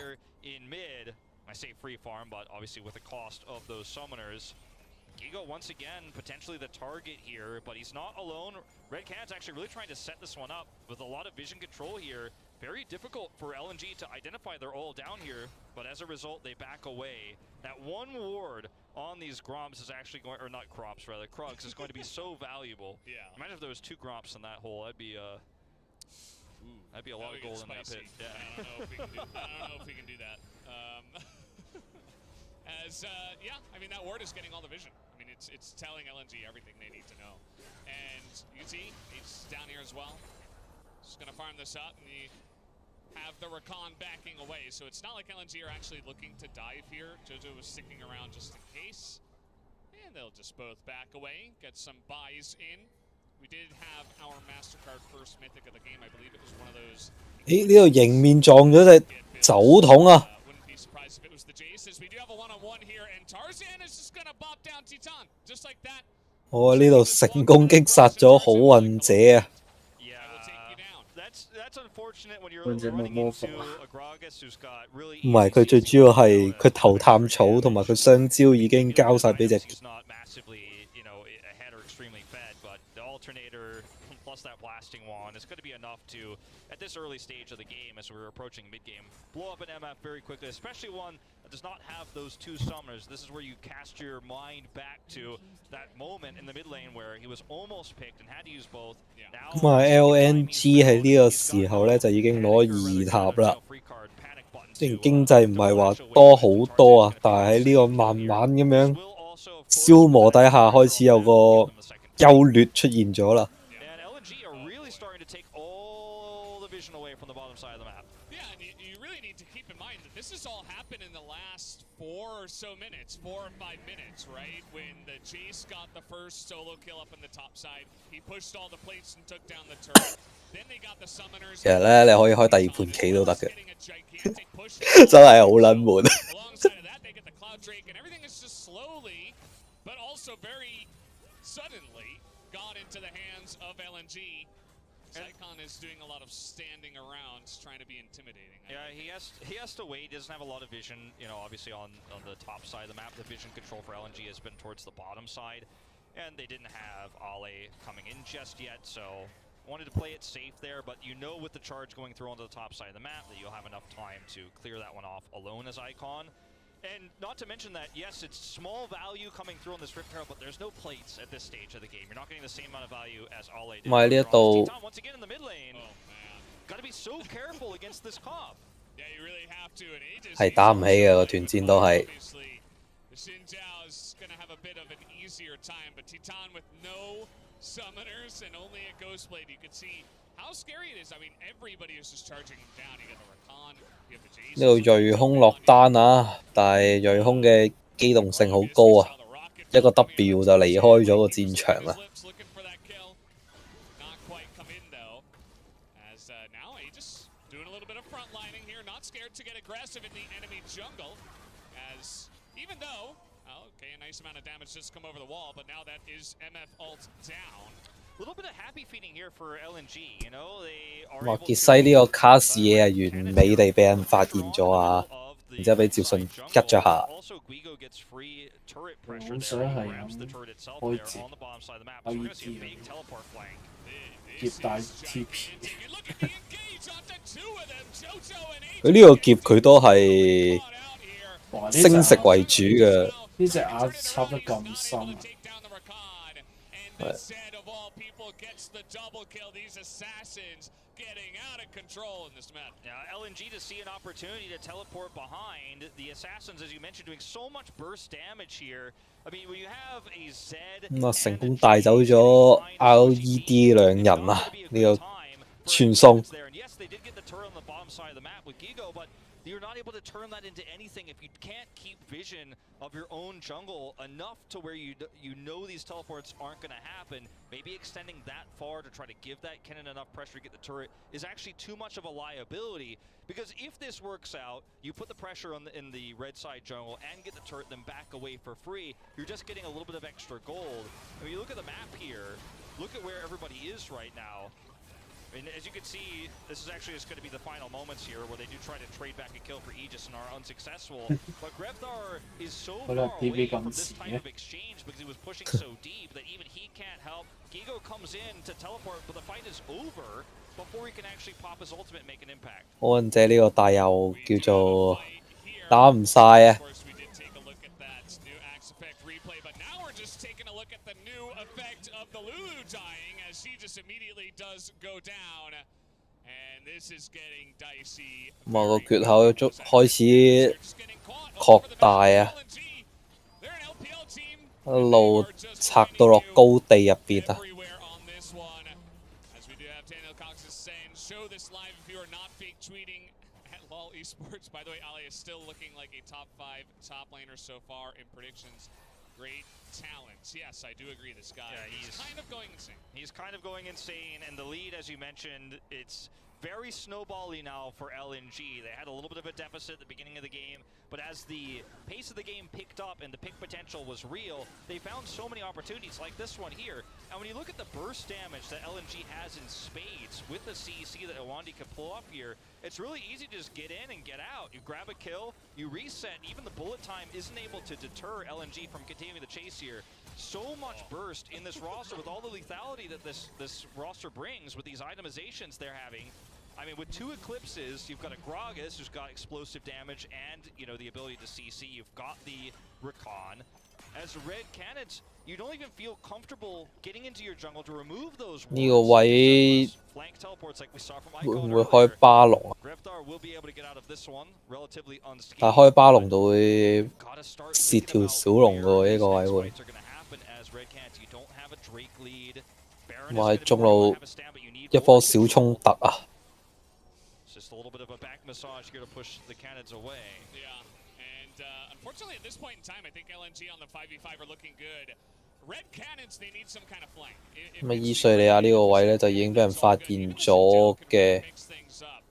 Speaker 6: Gigo once again potentially the target here, but he's not alone. Red Cat's actually really trying to set this one up with a lot of vision control here. Very difficult for LNG to identify they're all down here, but as a result they back away. That one ward on these Gromps is actually going, or not Crops rather, Krugs is going to be so valuable. Yeah. Imagine if there was 2 Gromps in that hole. That'd be a lot of gold in that pit. Yeah.
Speaker 5: I don't know if we can do that. I mean, that ward is getting all the vision. I mean, it's telling LNG everything they need to know. And UT, he's down here as well. Just gonna farm this up, and you have the Rakan backing away. So it's not like LNG are actually looking to dive here. Jojo was sticking around just in case. And they'll just both back away, get some buys in. We did have our MasterCard first mythic of the game. I believe it was one of those.
Speaker 1: 咦？呢度迎面撞咗隻酒桶啊！ 我呢度成功擊殺咗好運者啊！
Speaker 2: 運者冇魔法。
Speaker 1: 唔係，佢最主要係佢投探草同埋佢雙招已經交晒俾隻。
Speaker 6: Plus that blasting wand is going to be enough to, at this early stage of the game, as we're approaching mid-game, blow up an MF very quickly, especially one that does not have those 2 summoners. This is where you cast your mind back to that moment in the mid lane where he was almost picked and had to use both.
Speaker 1: 咁啊 LNG 喺呢個時候咧就已經攞2塔啦。雖然經濟唔係話多好多啊，但係喺呢個慢慢咁樣消磨底下，開始有個優劣出現咗啦。
Speaker 6: Away from the bottom side of the map.
Speaker 5: Yeah, and you really need to keep in mind that this has all happened in the last 4 or so minutes, 4 or 5 minutes, right? When the Jace got the first solo kill up in the top side, he pushed all the plates and took down the turret. Then they got the summoners.
Speaker 1: 其實咧，你可以開第2盤棋都得嘅，真係好撚悶。
Speaker 5: Alongside of that, they get the Cloud Drake, and everything is just slowly, but also very suddenly, gone into the hands of LNG. Zycon is doing a lot of standing around, trying to be intimidating.
Speaker 6: Yeah, he has to wait. He doesn't have a lot of vision, obviously on the top side of the map. The vision control for LNG has been towards the bottom side, and they didn't have Ale coming in just yet, so wanted to play it safe there, but with the charge going through onto the top side of the map that you'll have enough time to clear that one off alone as Icon. And not to mention that, yes, it's small value coming through on this Rift Herald, but there's no plates at this stage of the game. You're not getting the same amount of value as Ale did.
Speaker 1: 咪呢一度
Speaker 6: once again in the mid lane. Gotta be so careful against this comp.
Speaker 5: Yeah, you really have to. And Aegis
Speaker 1: 係打唔起嘅個團戰都係。
Speaker 5: Xinjiao is gonna have a bit of an easier time, but Titan with no summoners and only a Ghost Blade, you could see how scary it is. I mean, everybody is just charging him down. You got the Rakan, you have the Jace.
Speaker 1: 呢度鋭空落單啊，但係鋭空嘅機動性好高啊，一個 W 就離開咗個戰場啦。
Speaker 5: Okay, a nice amount of damage just come over the wall, but now that is MF ult down.
Speaker 6: A little bit of happy feeding here for LNG, you know, they are
Speaker 1: 哇！
Speaker 6: able
Speaker 1: 傑
Speaker 6: to
Speaker 1: 西呢個卡士嘢係完美地俾人發現咗啊！然之後俾趙信吉咗下。
Speaker 6: also Guigo gets free turret
Speaker 2: 好
Speaker 6: pressure
Speaker 2: 想
Speaker 6: there.
Speaker 2: 係
Speaker 6: He grabs the
Speaker 2: 咁
Speaker 6: turret itself
Speaker 2: 開
Speaker 6: there
Speaker 2: 節
Speaker 6: on the bottom side of the map. So we're gonna see a big teleport flank.
Speaker 2: 劫大 TP。
Speaker 1: 佢呢個劫佢都係升食為主嘅。
Speaker 2: 呢隻眼插得咁深啊！
Speaker 5: Instead of all people gets the double kill. These assassins getting out of control in this map.
Speaker 6: Yeah, LNG to see an opportunity to teleport behind the assassins, as you mentioned, doing so much burst damage here. I mean, when you have a Zed
Speaker 1: 咁啊，成功帶走咗 LED 兩人啊！呢個傳送。
Speaker 6: Yes, they did get the turret on the bottom side of the map with Gigo, but you're not able to turn that into anything if you can't keep vision of your own jungle enough to where you know these teleports aren't going to happen. Maybe extending that far to try to give that cannon enough pressure to get the turret is actually too much of a liability. Because if this works out, you put the pressure on in the red side jungle and get the turret, then back away for free. You're just getting a little bit of extra gold. I mean, you look at the map here. Look at where everybody is right now. I mean, as you can see, this is actually just going to be the final moments here where they do try to trade back a kill for Aegis and are unsuccessful. But Grevthar is so far away from this type of exchange because he was pushing so deep that even he can't help. Gigo comes in to teleport, but the fight is over before he can actually pop his ultimate and make an impact.
Speaker 1: 柯恩姐呢個大又叫做打唔晒啊！
Speaker 5: The Lulu dying as he just immediately does go down, and this is getting dicey.
Speaker 1: 咁啊，個缺口開始擴大啊！一路拆到落高地入邊啊！
Speaker 5: LOL Esports, by the way, Ali is still looking like a top 5 top laner so far in predictions. Great talents. Yes, I do agree. This guy is kind of going insane.
Speaker 6: He's kind of going insane, and the lead, as you mentioned, it's very snowbally now for LNG. They had a little bit of a deficit at the beginning of the game, but as the pace of the game picked up and the pick potential was real, they found so many opportunities like this one here. And when you look at the burst damage that LNG has in spades with the CEC that Iwandi could pull up here, it's really easy to just get in and get out. You grab a kill, you reset, and even the bullet time isn't able to deter LNG from continuing the chase here. So much burst in this roster with all the lethality that this roster brings with these itemizations they're having. I mean, with 2 Eclipses, you've got a Gragas who's got explosive damage and, you know, the ability to CC. You've got the Rakan. As red cannons, you don't even feel comfortable getting into your jungle to remove those
Speaker 1: 呢個位
Speaker 6: flank teleports like we saw from
Speaker 1: 會
Speaker 6: Icon
Speaker 1: 唔會開
Speaker 6: earlier.
Speaker 1: 巴龍啊？
Speaker 6: Grevthar will be able to get out of this one relatively
Speaker 1: 但
Speaker 6: unscathed.
Speaker 1: 係開巴龍就會蝕條小龍嘅喎，呢個位會。 哇！係中路一顆小衝突啊！
Speaker 6: Just a little bit of a back massage here to push the cannons away.
Speaker 5: Yeah, and unfortunately at this point in time, I think LNG on the 5v5 are looking good. Red cannons, they need some kind of flank.
Speaker 1: 咁啊，伊瑞利亞呢個位咧就已經俾人發現咗嘅。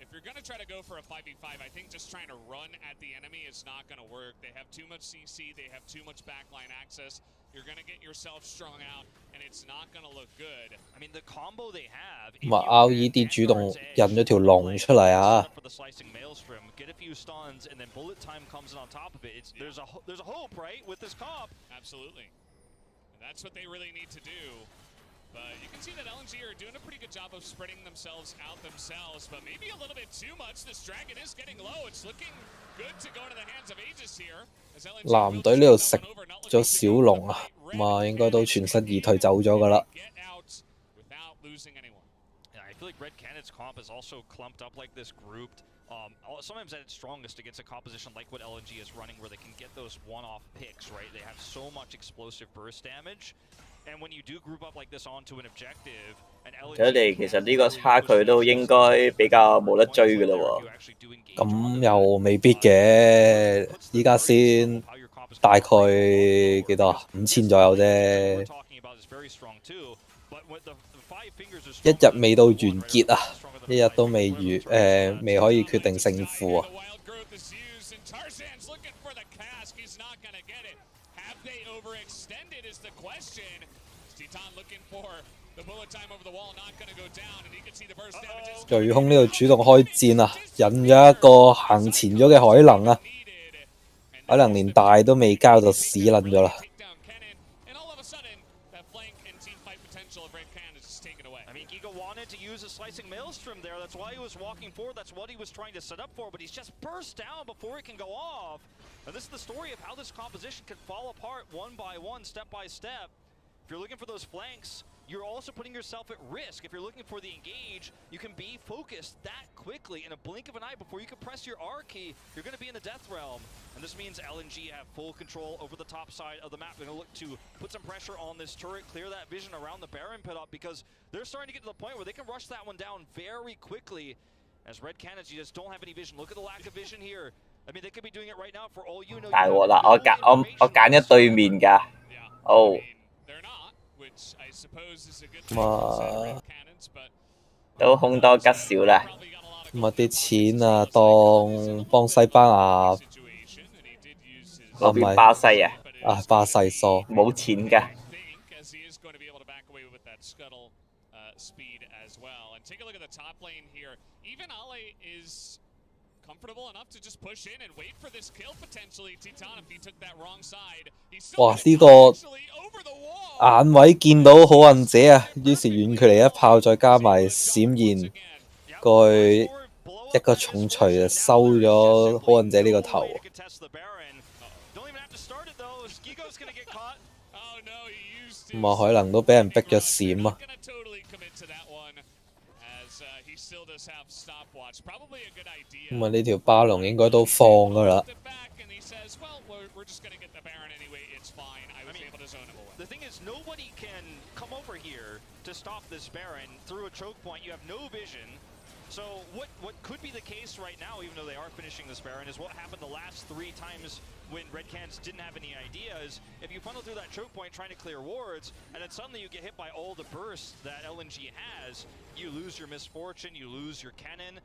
Speaker 5: If you're going to try to go for a 5v5, I think just trying to run at the enemy is not going to work. They have too much CC, they have too much backline access. You're going to get yourself strung out, and it's not going to look good.
Speaker 6: I mean, the combo they have.
Speaker 1: 咁啊，LED 主動引咗條龍出嚟啊！
Speaker 6: For the slicing maelstrom, get a few stuns, and then bullet time comes in on top of it. There's a hope, right, with this comp.
Speaker 5: Absolutely. That's what they really need to do. But you can see that LNG are doing a pretty good job of spreading themselves out themselves, but maybe a little bit too much. This dragon is getting low. It's looking good to go into the hands of Aegis here.
Speaker 1: 藍隊呢度食咗小龍啊，咁啊應該都全身而退走咗噶啦。
Speaker 6: Yeah, I feel like Red Cannon's comp is also clumped up like this, grouped. Sometimes at its strongest against a composition like what LNG is running, where they can get those one-off picks, right? They have so much explosive burst damage. And when you do group up like this onto an objective, and LNG
Speaker 13: 佢哋其實呢個差距都應該比較冇得追㗎咯喎。
Speaker 1: 咁又未必嘅，依家先大概幾多啊？5000左右啫。一日未到完結啊！一日都未未可以決定勝負啊！
Speaker 5: Have they overextended is the question. Titan looking for the bullet time over the wall, not going to go down, and you can see the burst damages.
Speaker 1: 巨空呢度主動開戰啊，引咗一個行前咗嘅海能啊，海能連大都未交就屎撚咗啦。
Speaker 6: I mean, Giga wanted to use a slicing maelstrom there. That's why he was walking forward. That's what he was trying to set up for. But he's just burst down before he can go off. And this is the story of how this composition can fall apart one by one, step by step. If you're looking for those flanks, you're also putting yourself at risk. If you're looking for the engage, you can be focused that quickly in a blink of an eye before you can press your R key. You're going to be in the death realm. And this means LNG have full control over the top side of the map. They're going to look to put some pressure on this turret, clear that vision around the Baron pit up, because they're starting to get to the point where they can rush that one down very quickly. As Red Cannons, you just don't have any vision. Look at the lack of vision here. I mean, they could be doing it right now for all you know.
Speaker 13: 大鑊啦！我揀咗對面㗎。哦。都凶多吉少啦。
Speaker 1: 咁啊啲錢啊，當幫西班牙
Speaker 13: 嗰邊巴西啊，
Speaker 1: 巴西疏
Speaker 13: 冇錢㗎。
Speaker 1: 哇！呢個眼位見到好運者啊，於是遠距離一炮再加埋閃現過去一個重錘就收咗好運者呢個頭。咁啊，海能都俾人逼咗閃啊！咁啊，呢條巴龍應該都放㗎啦。
Speaker 6: The thing is, nobody can come over here to stop this Baron through a choke point. You have no vision. So what could be the case right now, even though they are finishing this Baron, is what happened the last 3 times when Red Cans didn't have any ideas. If you funnel through that choke point trying to clear wards, and then suddenly you get hit by all the bursts that LNG has, you lose your misfortune, you lose your cannon.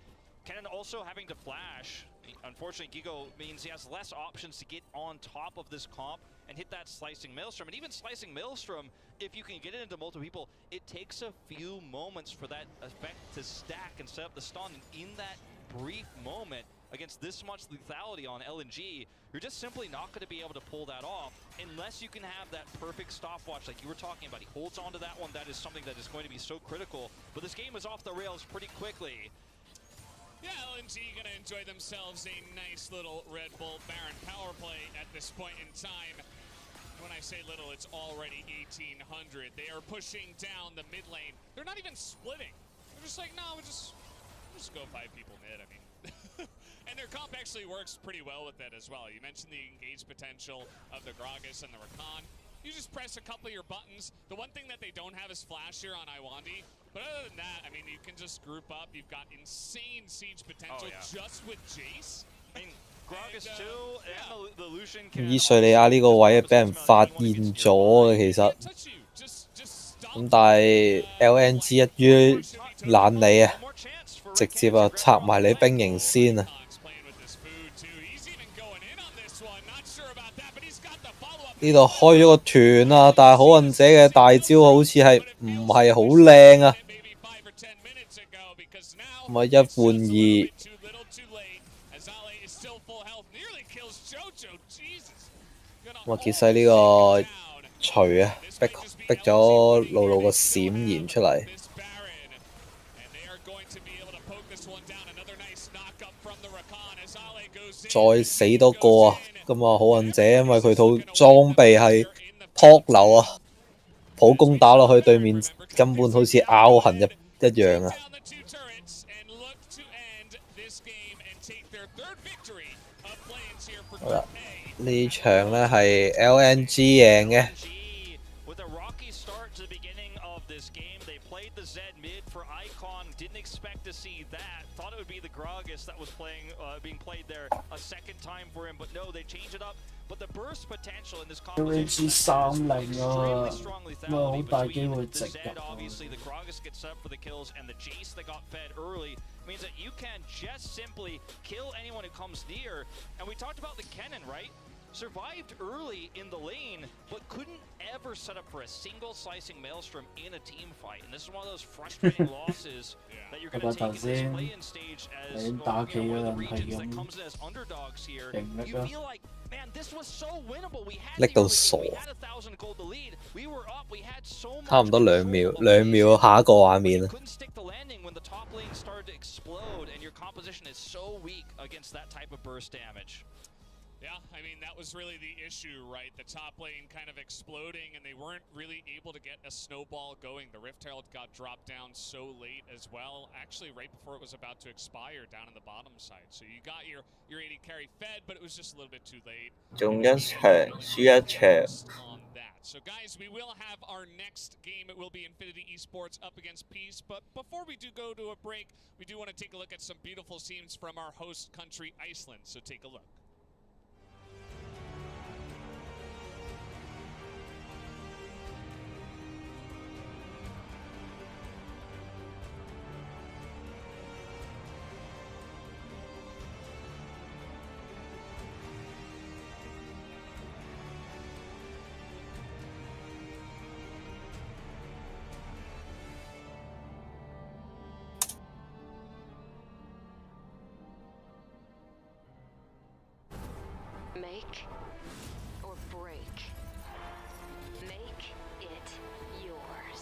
Speaker 6: Cannon also having to flash. Unfortunately, Gigo means he has less options to get on top of this comp and hit that slicing maelstrom. And even slicing maelstrom, if you can get it into multiple people, it takes a few moments for that effect to stack and set up the stun. And in that brief moment, against this much lethality on LNG, you're just simply not going to be able to pull that off unless you can have that perfect stopwatch like you were talking about. He holds on to that one. That is something that is going to be so critical. But this game is off the rails pretty quickly.
Speaker 5: Yeah, LNG going to enjoy themselves a nice little Red Bull Baron power play at this point in time. When I say little, it's already 1800. They are pushing down the mid lane. They're not even splitting. They're just like, no, we'll just go 5 people mid. I mean, and their comp actually works pretty well with that as well. You mentioned the engage potential of the Gragas and the Rakan. You just press a couple of your buttons. The one thing that they don't have is flash here on Iwandi. But other than that, I mean, you can just group up. You've got insane siege potential just with Jace.
Speaker 6: I mean, Gragas too, and the Lucian
Speaker 1: 伊瑞利亞呢個位俾人發現咗嘅其實，咁但係 LNG 一於懶理啊，直接啊拆埋你兵營先啊！呢度開咗個團啊，但係好運者嘅大招好似係唔係好靚啊！咁啊，一換2。咁啊，傑西呢個錘啊，逼咗露露個閃現出嚟。再死多個啊！咁啊，好運者因為佢套裝備係撲流啊，普攻打落去對面根本好似拗痕一樣啊！好啦，呢場咧係 LNG 贏嘅。
Speaker 6: That was being played there a second time for him, but no, they changed it up. But the burst potential in this composition is extremely strong lethality, between the Zed, obviously the Gragas gets set up for the kills, and the Jace that got fed early means that you can just simply kill anyone who comes near. And we talked about the Kennen, right? survived early in the lane, but couldn't ever set up for a single slicing Maelstrom in a team fight. And this is one of those frustrating losses that you're going to take in this play-in stage as one of the regions that comes in as underdogs here. You feel like, man, this was so winnable. We had the early lead, we had 1,000 gold to lead. We were up, we had so much
Speaker 1: 差唔多2秒，下一個畫面啊。
Speaker 6: couldn't stick the landing when the top lane started to explode, and your composition is so weak against that type of burst damage.
Speaker 5: Yeah, I mean, that was really the issue, right? The top lane kind of exploding, and they weren't really able to get a snowball going. The Rift Herald got dropped down so late as well, actually right before it was about to expire down in the bottom side. So you got your AD carry fed, but it was just a little bit too late.
Speaker 13: 中一場輸一場。
Speaker 5: So guys, we will have our next game. It will be Infinity Esports up against Peace. But before we do go to a break, we do want to take a look at some beautiful scenes from our host country, Iceland. So take a look.
Speaker 8: Make or break. Make it yours.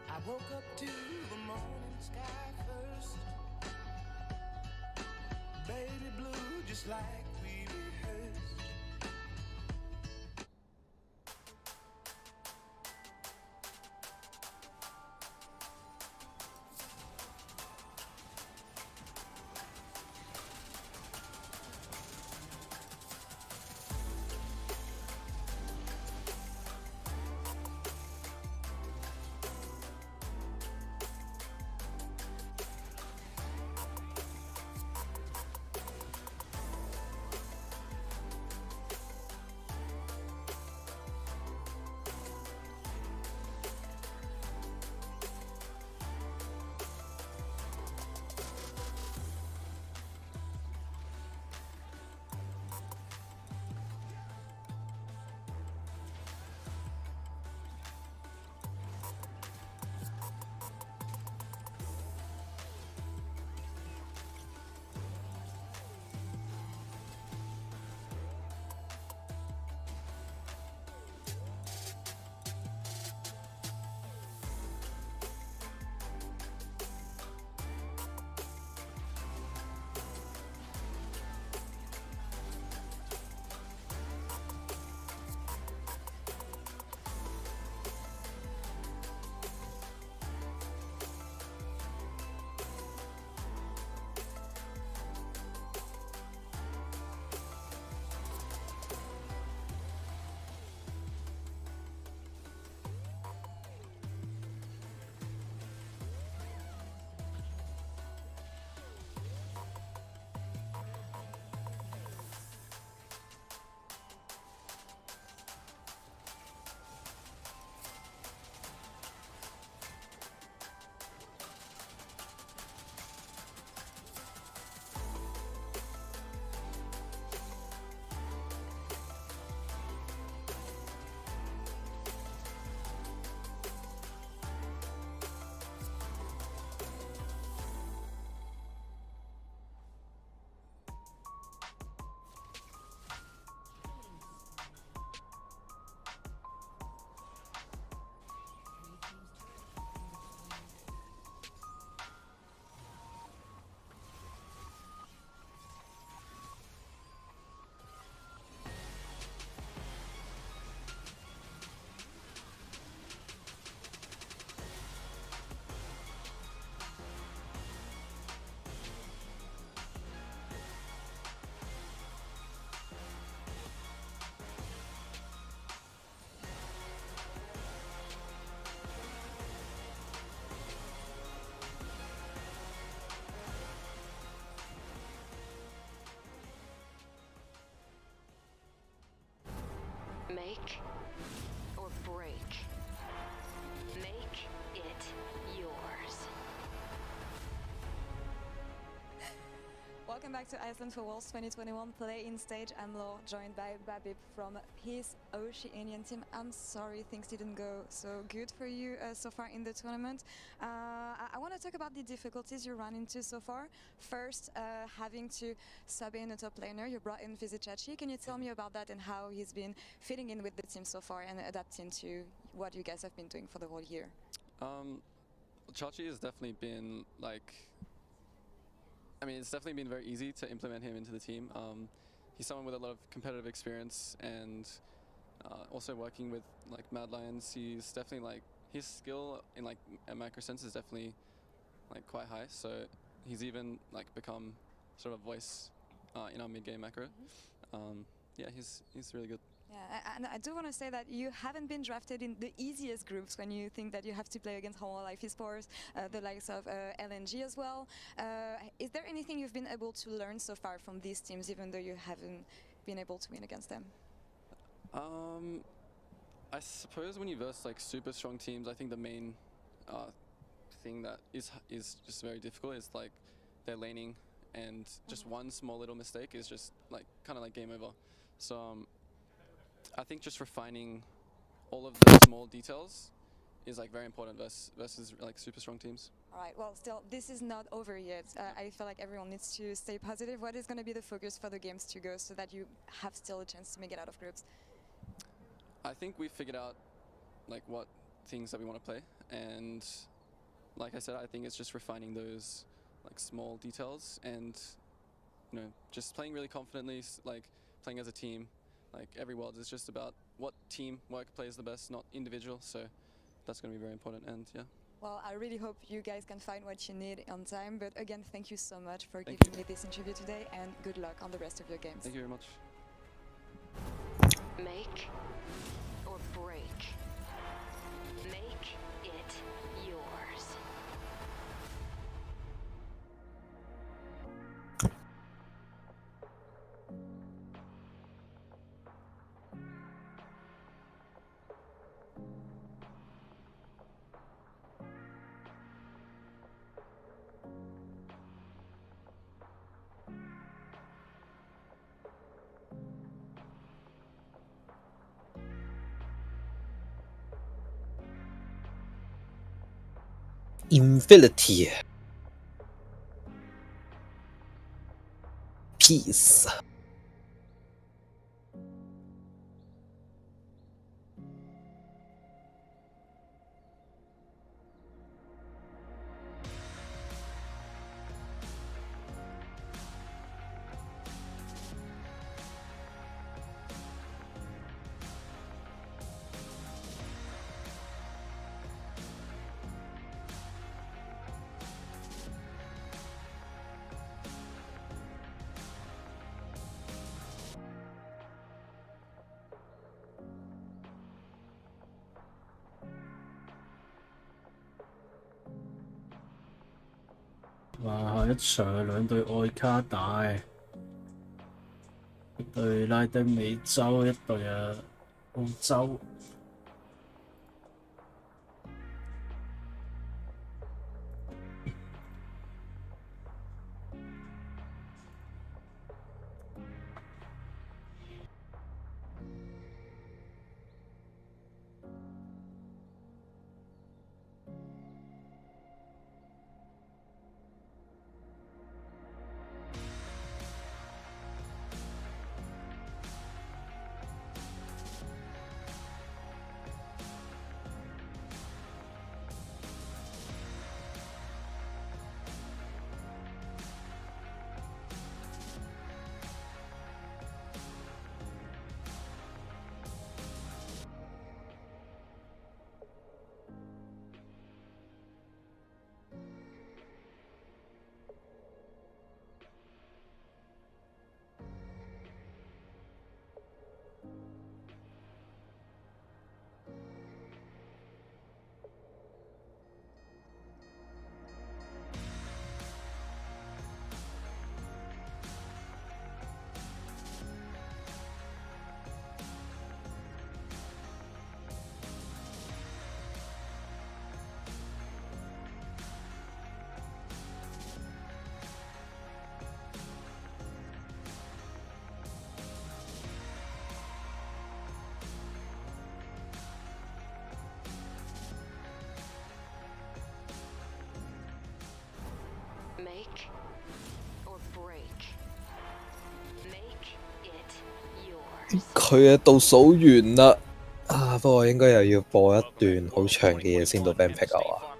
Speaker 14: I woke up to the morning sky first. Baby blue just like we rehearsed.
Speaker 8: Make or break. Make it yours.
Speaker 15: Welcome back to Iceland for Worlds 2021 play-in stage. I'm Laure, joined by Babip from his Oceanian team. I'm sorry things didn't go so good for you so far in the tournament. I want to talk about the difficulties you run into so far. First, having to sub in a top laner. You brought in Vizichachi. Can you tell me about that and how he's been fitting in with the team so far and adapting to what you guys have been doing for the whole year?
Speaker 16: Chachi has definitely been like, I mean, it's definitely been very easy to implement him into the team. He's someone with a lot of competitive experience and also working with like Mad Lions. He's definitely like, his skill in like a macro sense is definitely like quite high. So he's even like become sort of a voice in our mid game macro. Yeah, he's really good.
Speaker 15: Yeah, and I do want to say that you haven't been drafted in the easiest groups when you think that you have to play against Hanwha Life Esports, the likes of LNG as well. Is there anything you've been able to learn so far from these teams, even though you haven't been able to win against them?
Speaker 16: I suppose when you verse like super strong teams, I think the main thing that is just very difficult is like their laning, and just one small little mistake is just like kind of like game over. So I think just refining all of the small details is like very important versus like super strong teams.
Speaker 15: All right, well, still, this is not over yet. I feel like everyone needs to stay positive. What is going to be the focus for the games to go so that you have still a chance to make it out of groups?
Speaker 16: I think we've figured out like what things that we want to play, and like I said, I think it's just refining those like small details and, you know, just playing really confidently, like playing as a team. Like every world is just about what team work plays the best, not individual. So that's going to be very important. And yeah.
Speaker 15: Well, I really hope you guys can find what you need on time. But again, thank you so much for
Speaker 16: Thank
Speaker 15: giving
Speaker 16: you.
Speaker 15: me this interview today, and good luck on the rest of your games.
Speaker 16: Thank you very much.
Speaker 8: Make or break. Make it yours.
Speaker 1: Infinity Peace。
Speaker 2: 哇！一場兩隊愛卡打嘅，一隊拉丁美洲，一隊澳洲。
Speaker 8: Make or break. Make it yours.
Speaker 1: 佢嘅倒數完啦，不過應該又要播一段好長嘅嘢先到 band pick 啊嘛。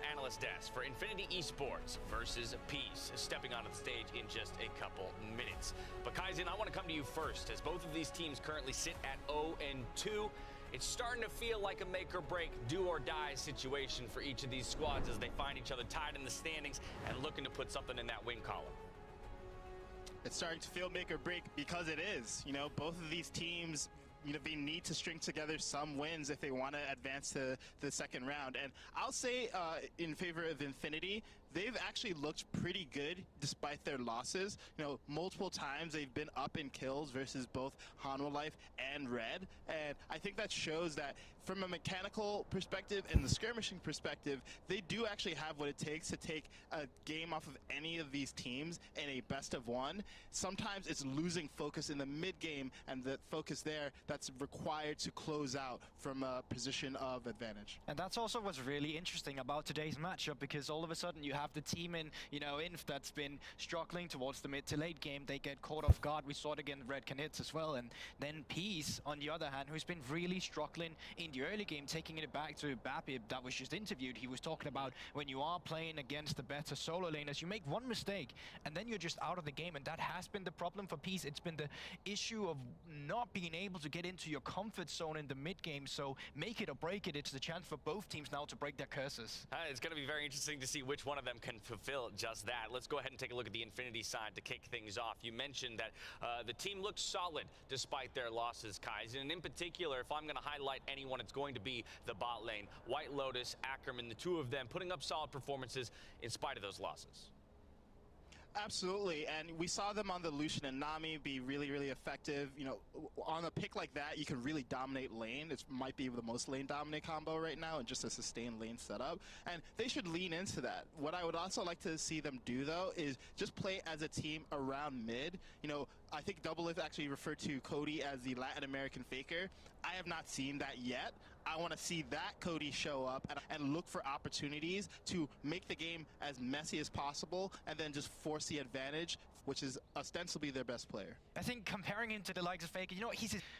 Speaker 4: Stepping onto the stage in just a couple minutes. But Kaizen, I want to come to you first, as both of these teams currently sit at 0-2. It's starting to feel like a make or break, do or die situation for each of these squads as they find each other tied in the standings and looking to put something in that win column.
Speaker 10: It's starting to feel make or break because it is. You know, both of these teams, you know, they need to string together some wins if they want to advance to the second round. And I'll say in favor of Infinity, they've actually looked pretty good despite their losses. You know, multiple times they've been up in kills versus both Hanwha Life and Red. And I think that shows that from a mechanical perspective and the skirmishing perspective, they do actually have what it takes to take a game off of any of these teams in a best of one. Sometimes it's losing focus in the mid game and the focus there that's required to close out from a position of advantage.
Speaker 11: And that's also what's really interesting about today's matchup, because all of a sudden you have the team in, Inf that's been struggling towards the mid to late game. They get caught off guard. We saw it against Red Canits as well. And then Peace, on the other hand, who's been really struggling in the early game, taking it back to Babib that was just interviewed. He was talking about when you are playing against the better solo laners, you make one mistake and then you're just out of the game. And that has been the problem for Peace. It's been the issue of not being able to get into your comfort zone in the mid game. So make it or break it. It's the chance for both teams now to break their curses.
Speaker 4: It's going to be very interesting to see which one of them can fulfill just that. Let's go ahead and take a look at the Infinity side to kick things off. You mentioned that the team looked solid despite their losses, Kaizen. And in particular, if I'm going to highlight anyone, it's going to be the bot lane. White Lotus, Ackerman, the two of them putting up solid performances in spite of those losses.
Speaker 10: Absolutely, and we saw them on the Lucian and Nami be really, really effective. You know, on a pick like that, you can really dominate lane. It might be the most lane dominate combo right now, and just a sustained lane setup. And they should lean into that. What I would also like to see them do, though, is just play as a team around mid. You know, I think Doublelift actually referred to Cody as the Latin American faker. I have not seen that yet. I want to see that Cody show up and look for opportunities to make the game as messy as possible and then just force the advantage, which is ostensibly their best player.
Speaker 11: I think comparing him to the likes of Faker,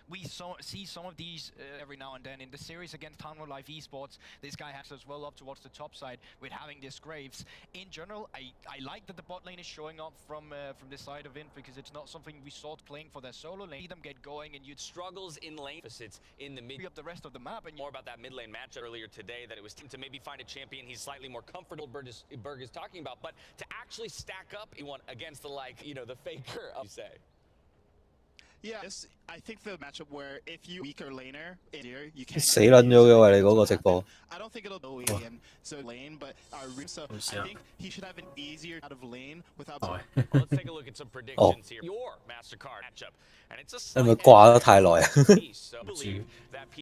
Speaker 11: we see some of these every now and then in the series against Hanwha Life Esports. This guy has as well up towards the top side with having this Graves. In general, I like that the bot lane is showing up from this side of Inf, because it's not something we saw playing for their solo lane. See them get going and you'd
Speaker 4: struggles in lane deficits in the mid
Speaker 11: up the rest of the map. And
Speaker 4: more about that mid lane matchup earlier today, that it was to maybe find a champion he's slightly more comfortable Berg is talking about, but to actually stack up one against the the faker, you say.
Speaker 10: Yeah, I think the matchup where if you weaker laner, you can.
Speaker 1: 死撚咗嘅喎，你嗰個直播。
Speaker 10: I don't think it'll go again. So lane, but so I think he should have an easier out of lane without.
Speaker 4: Let's take a look at some predictions here. Your MasterCard matchup, and it's a.
Speaker 1: 係咪掛得太耐啊？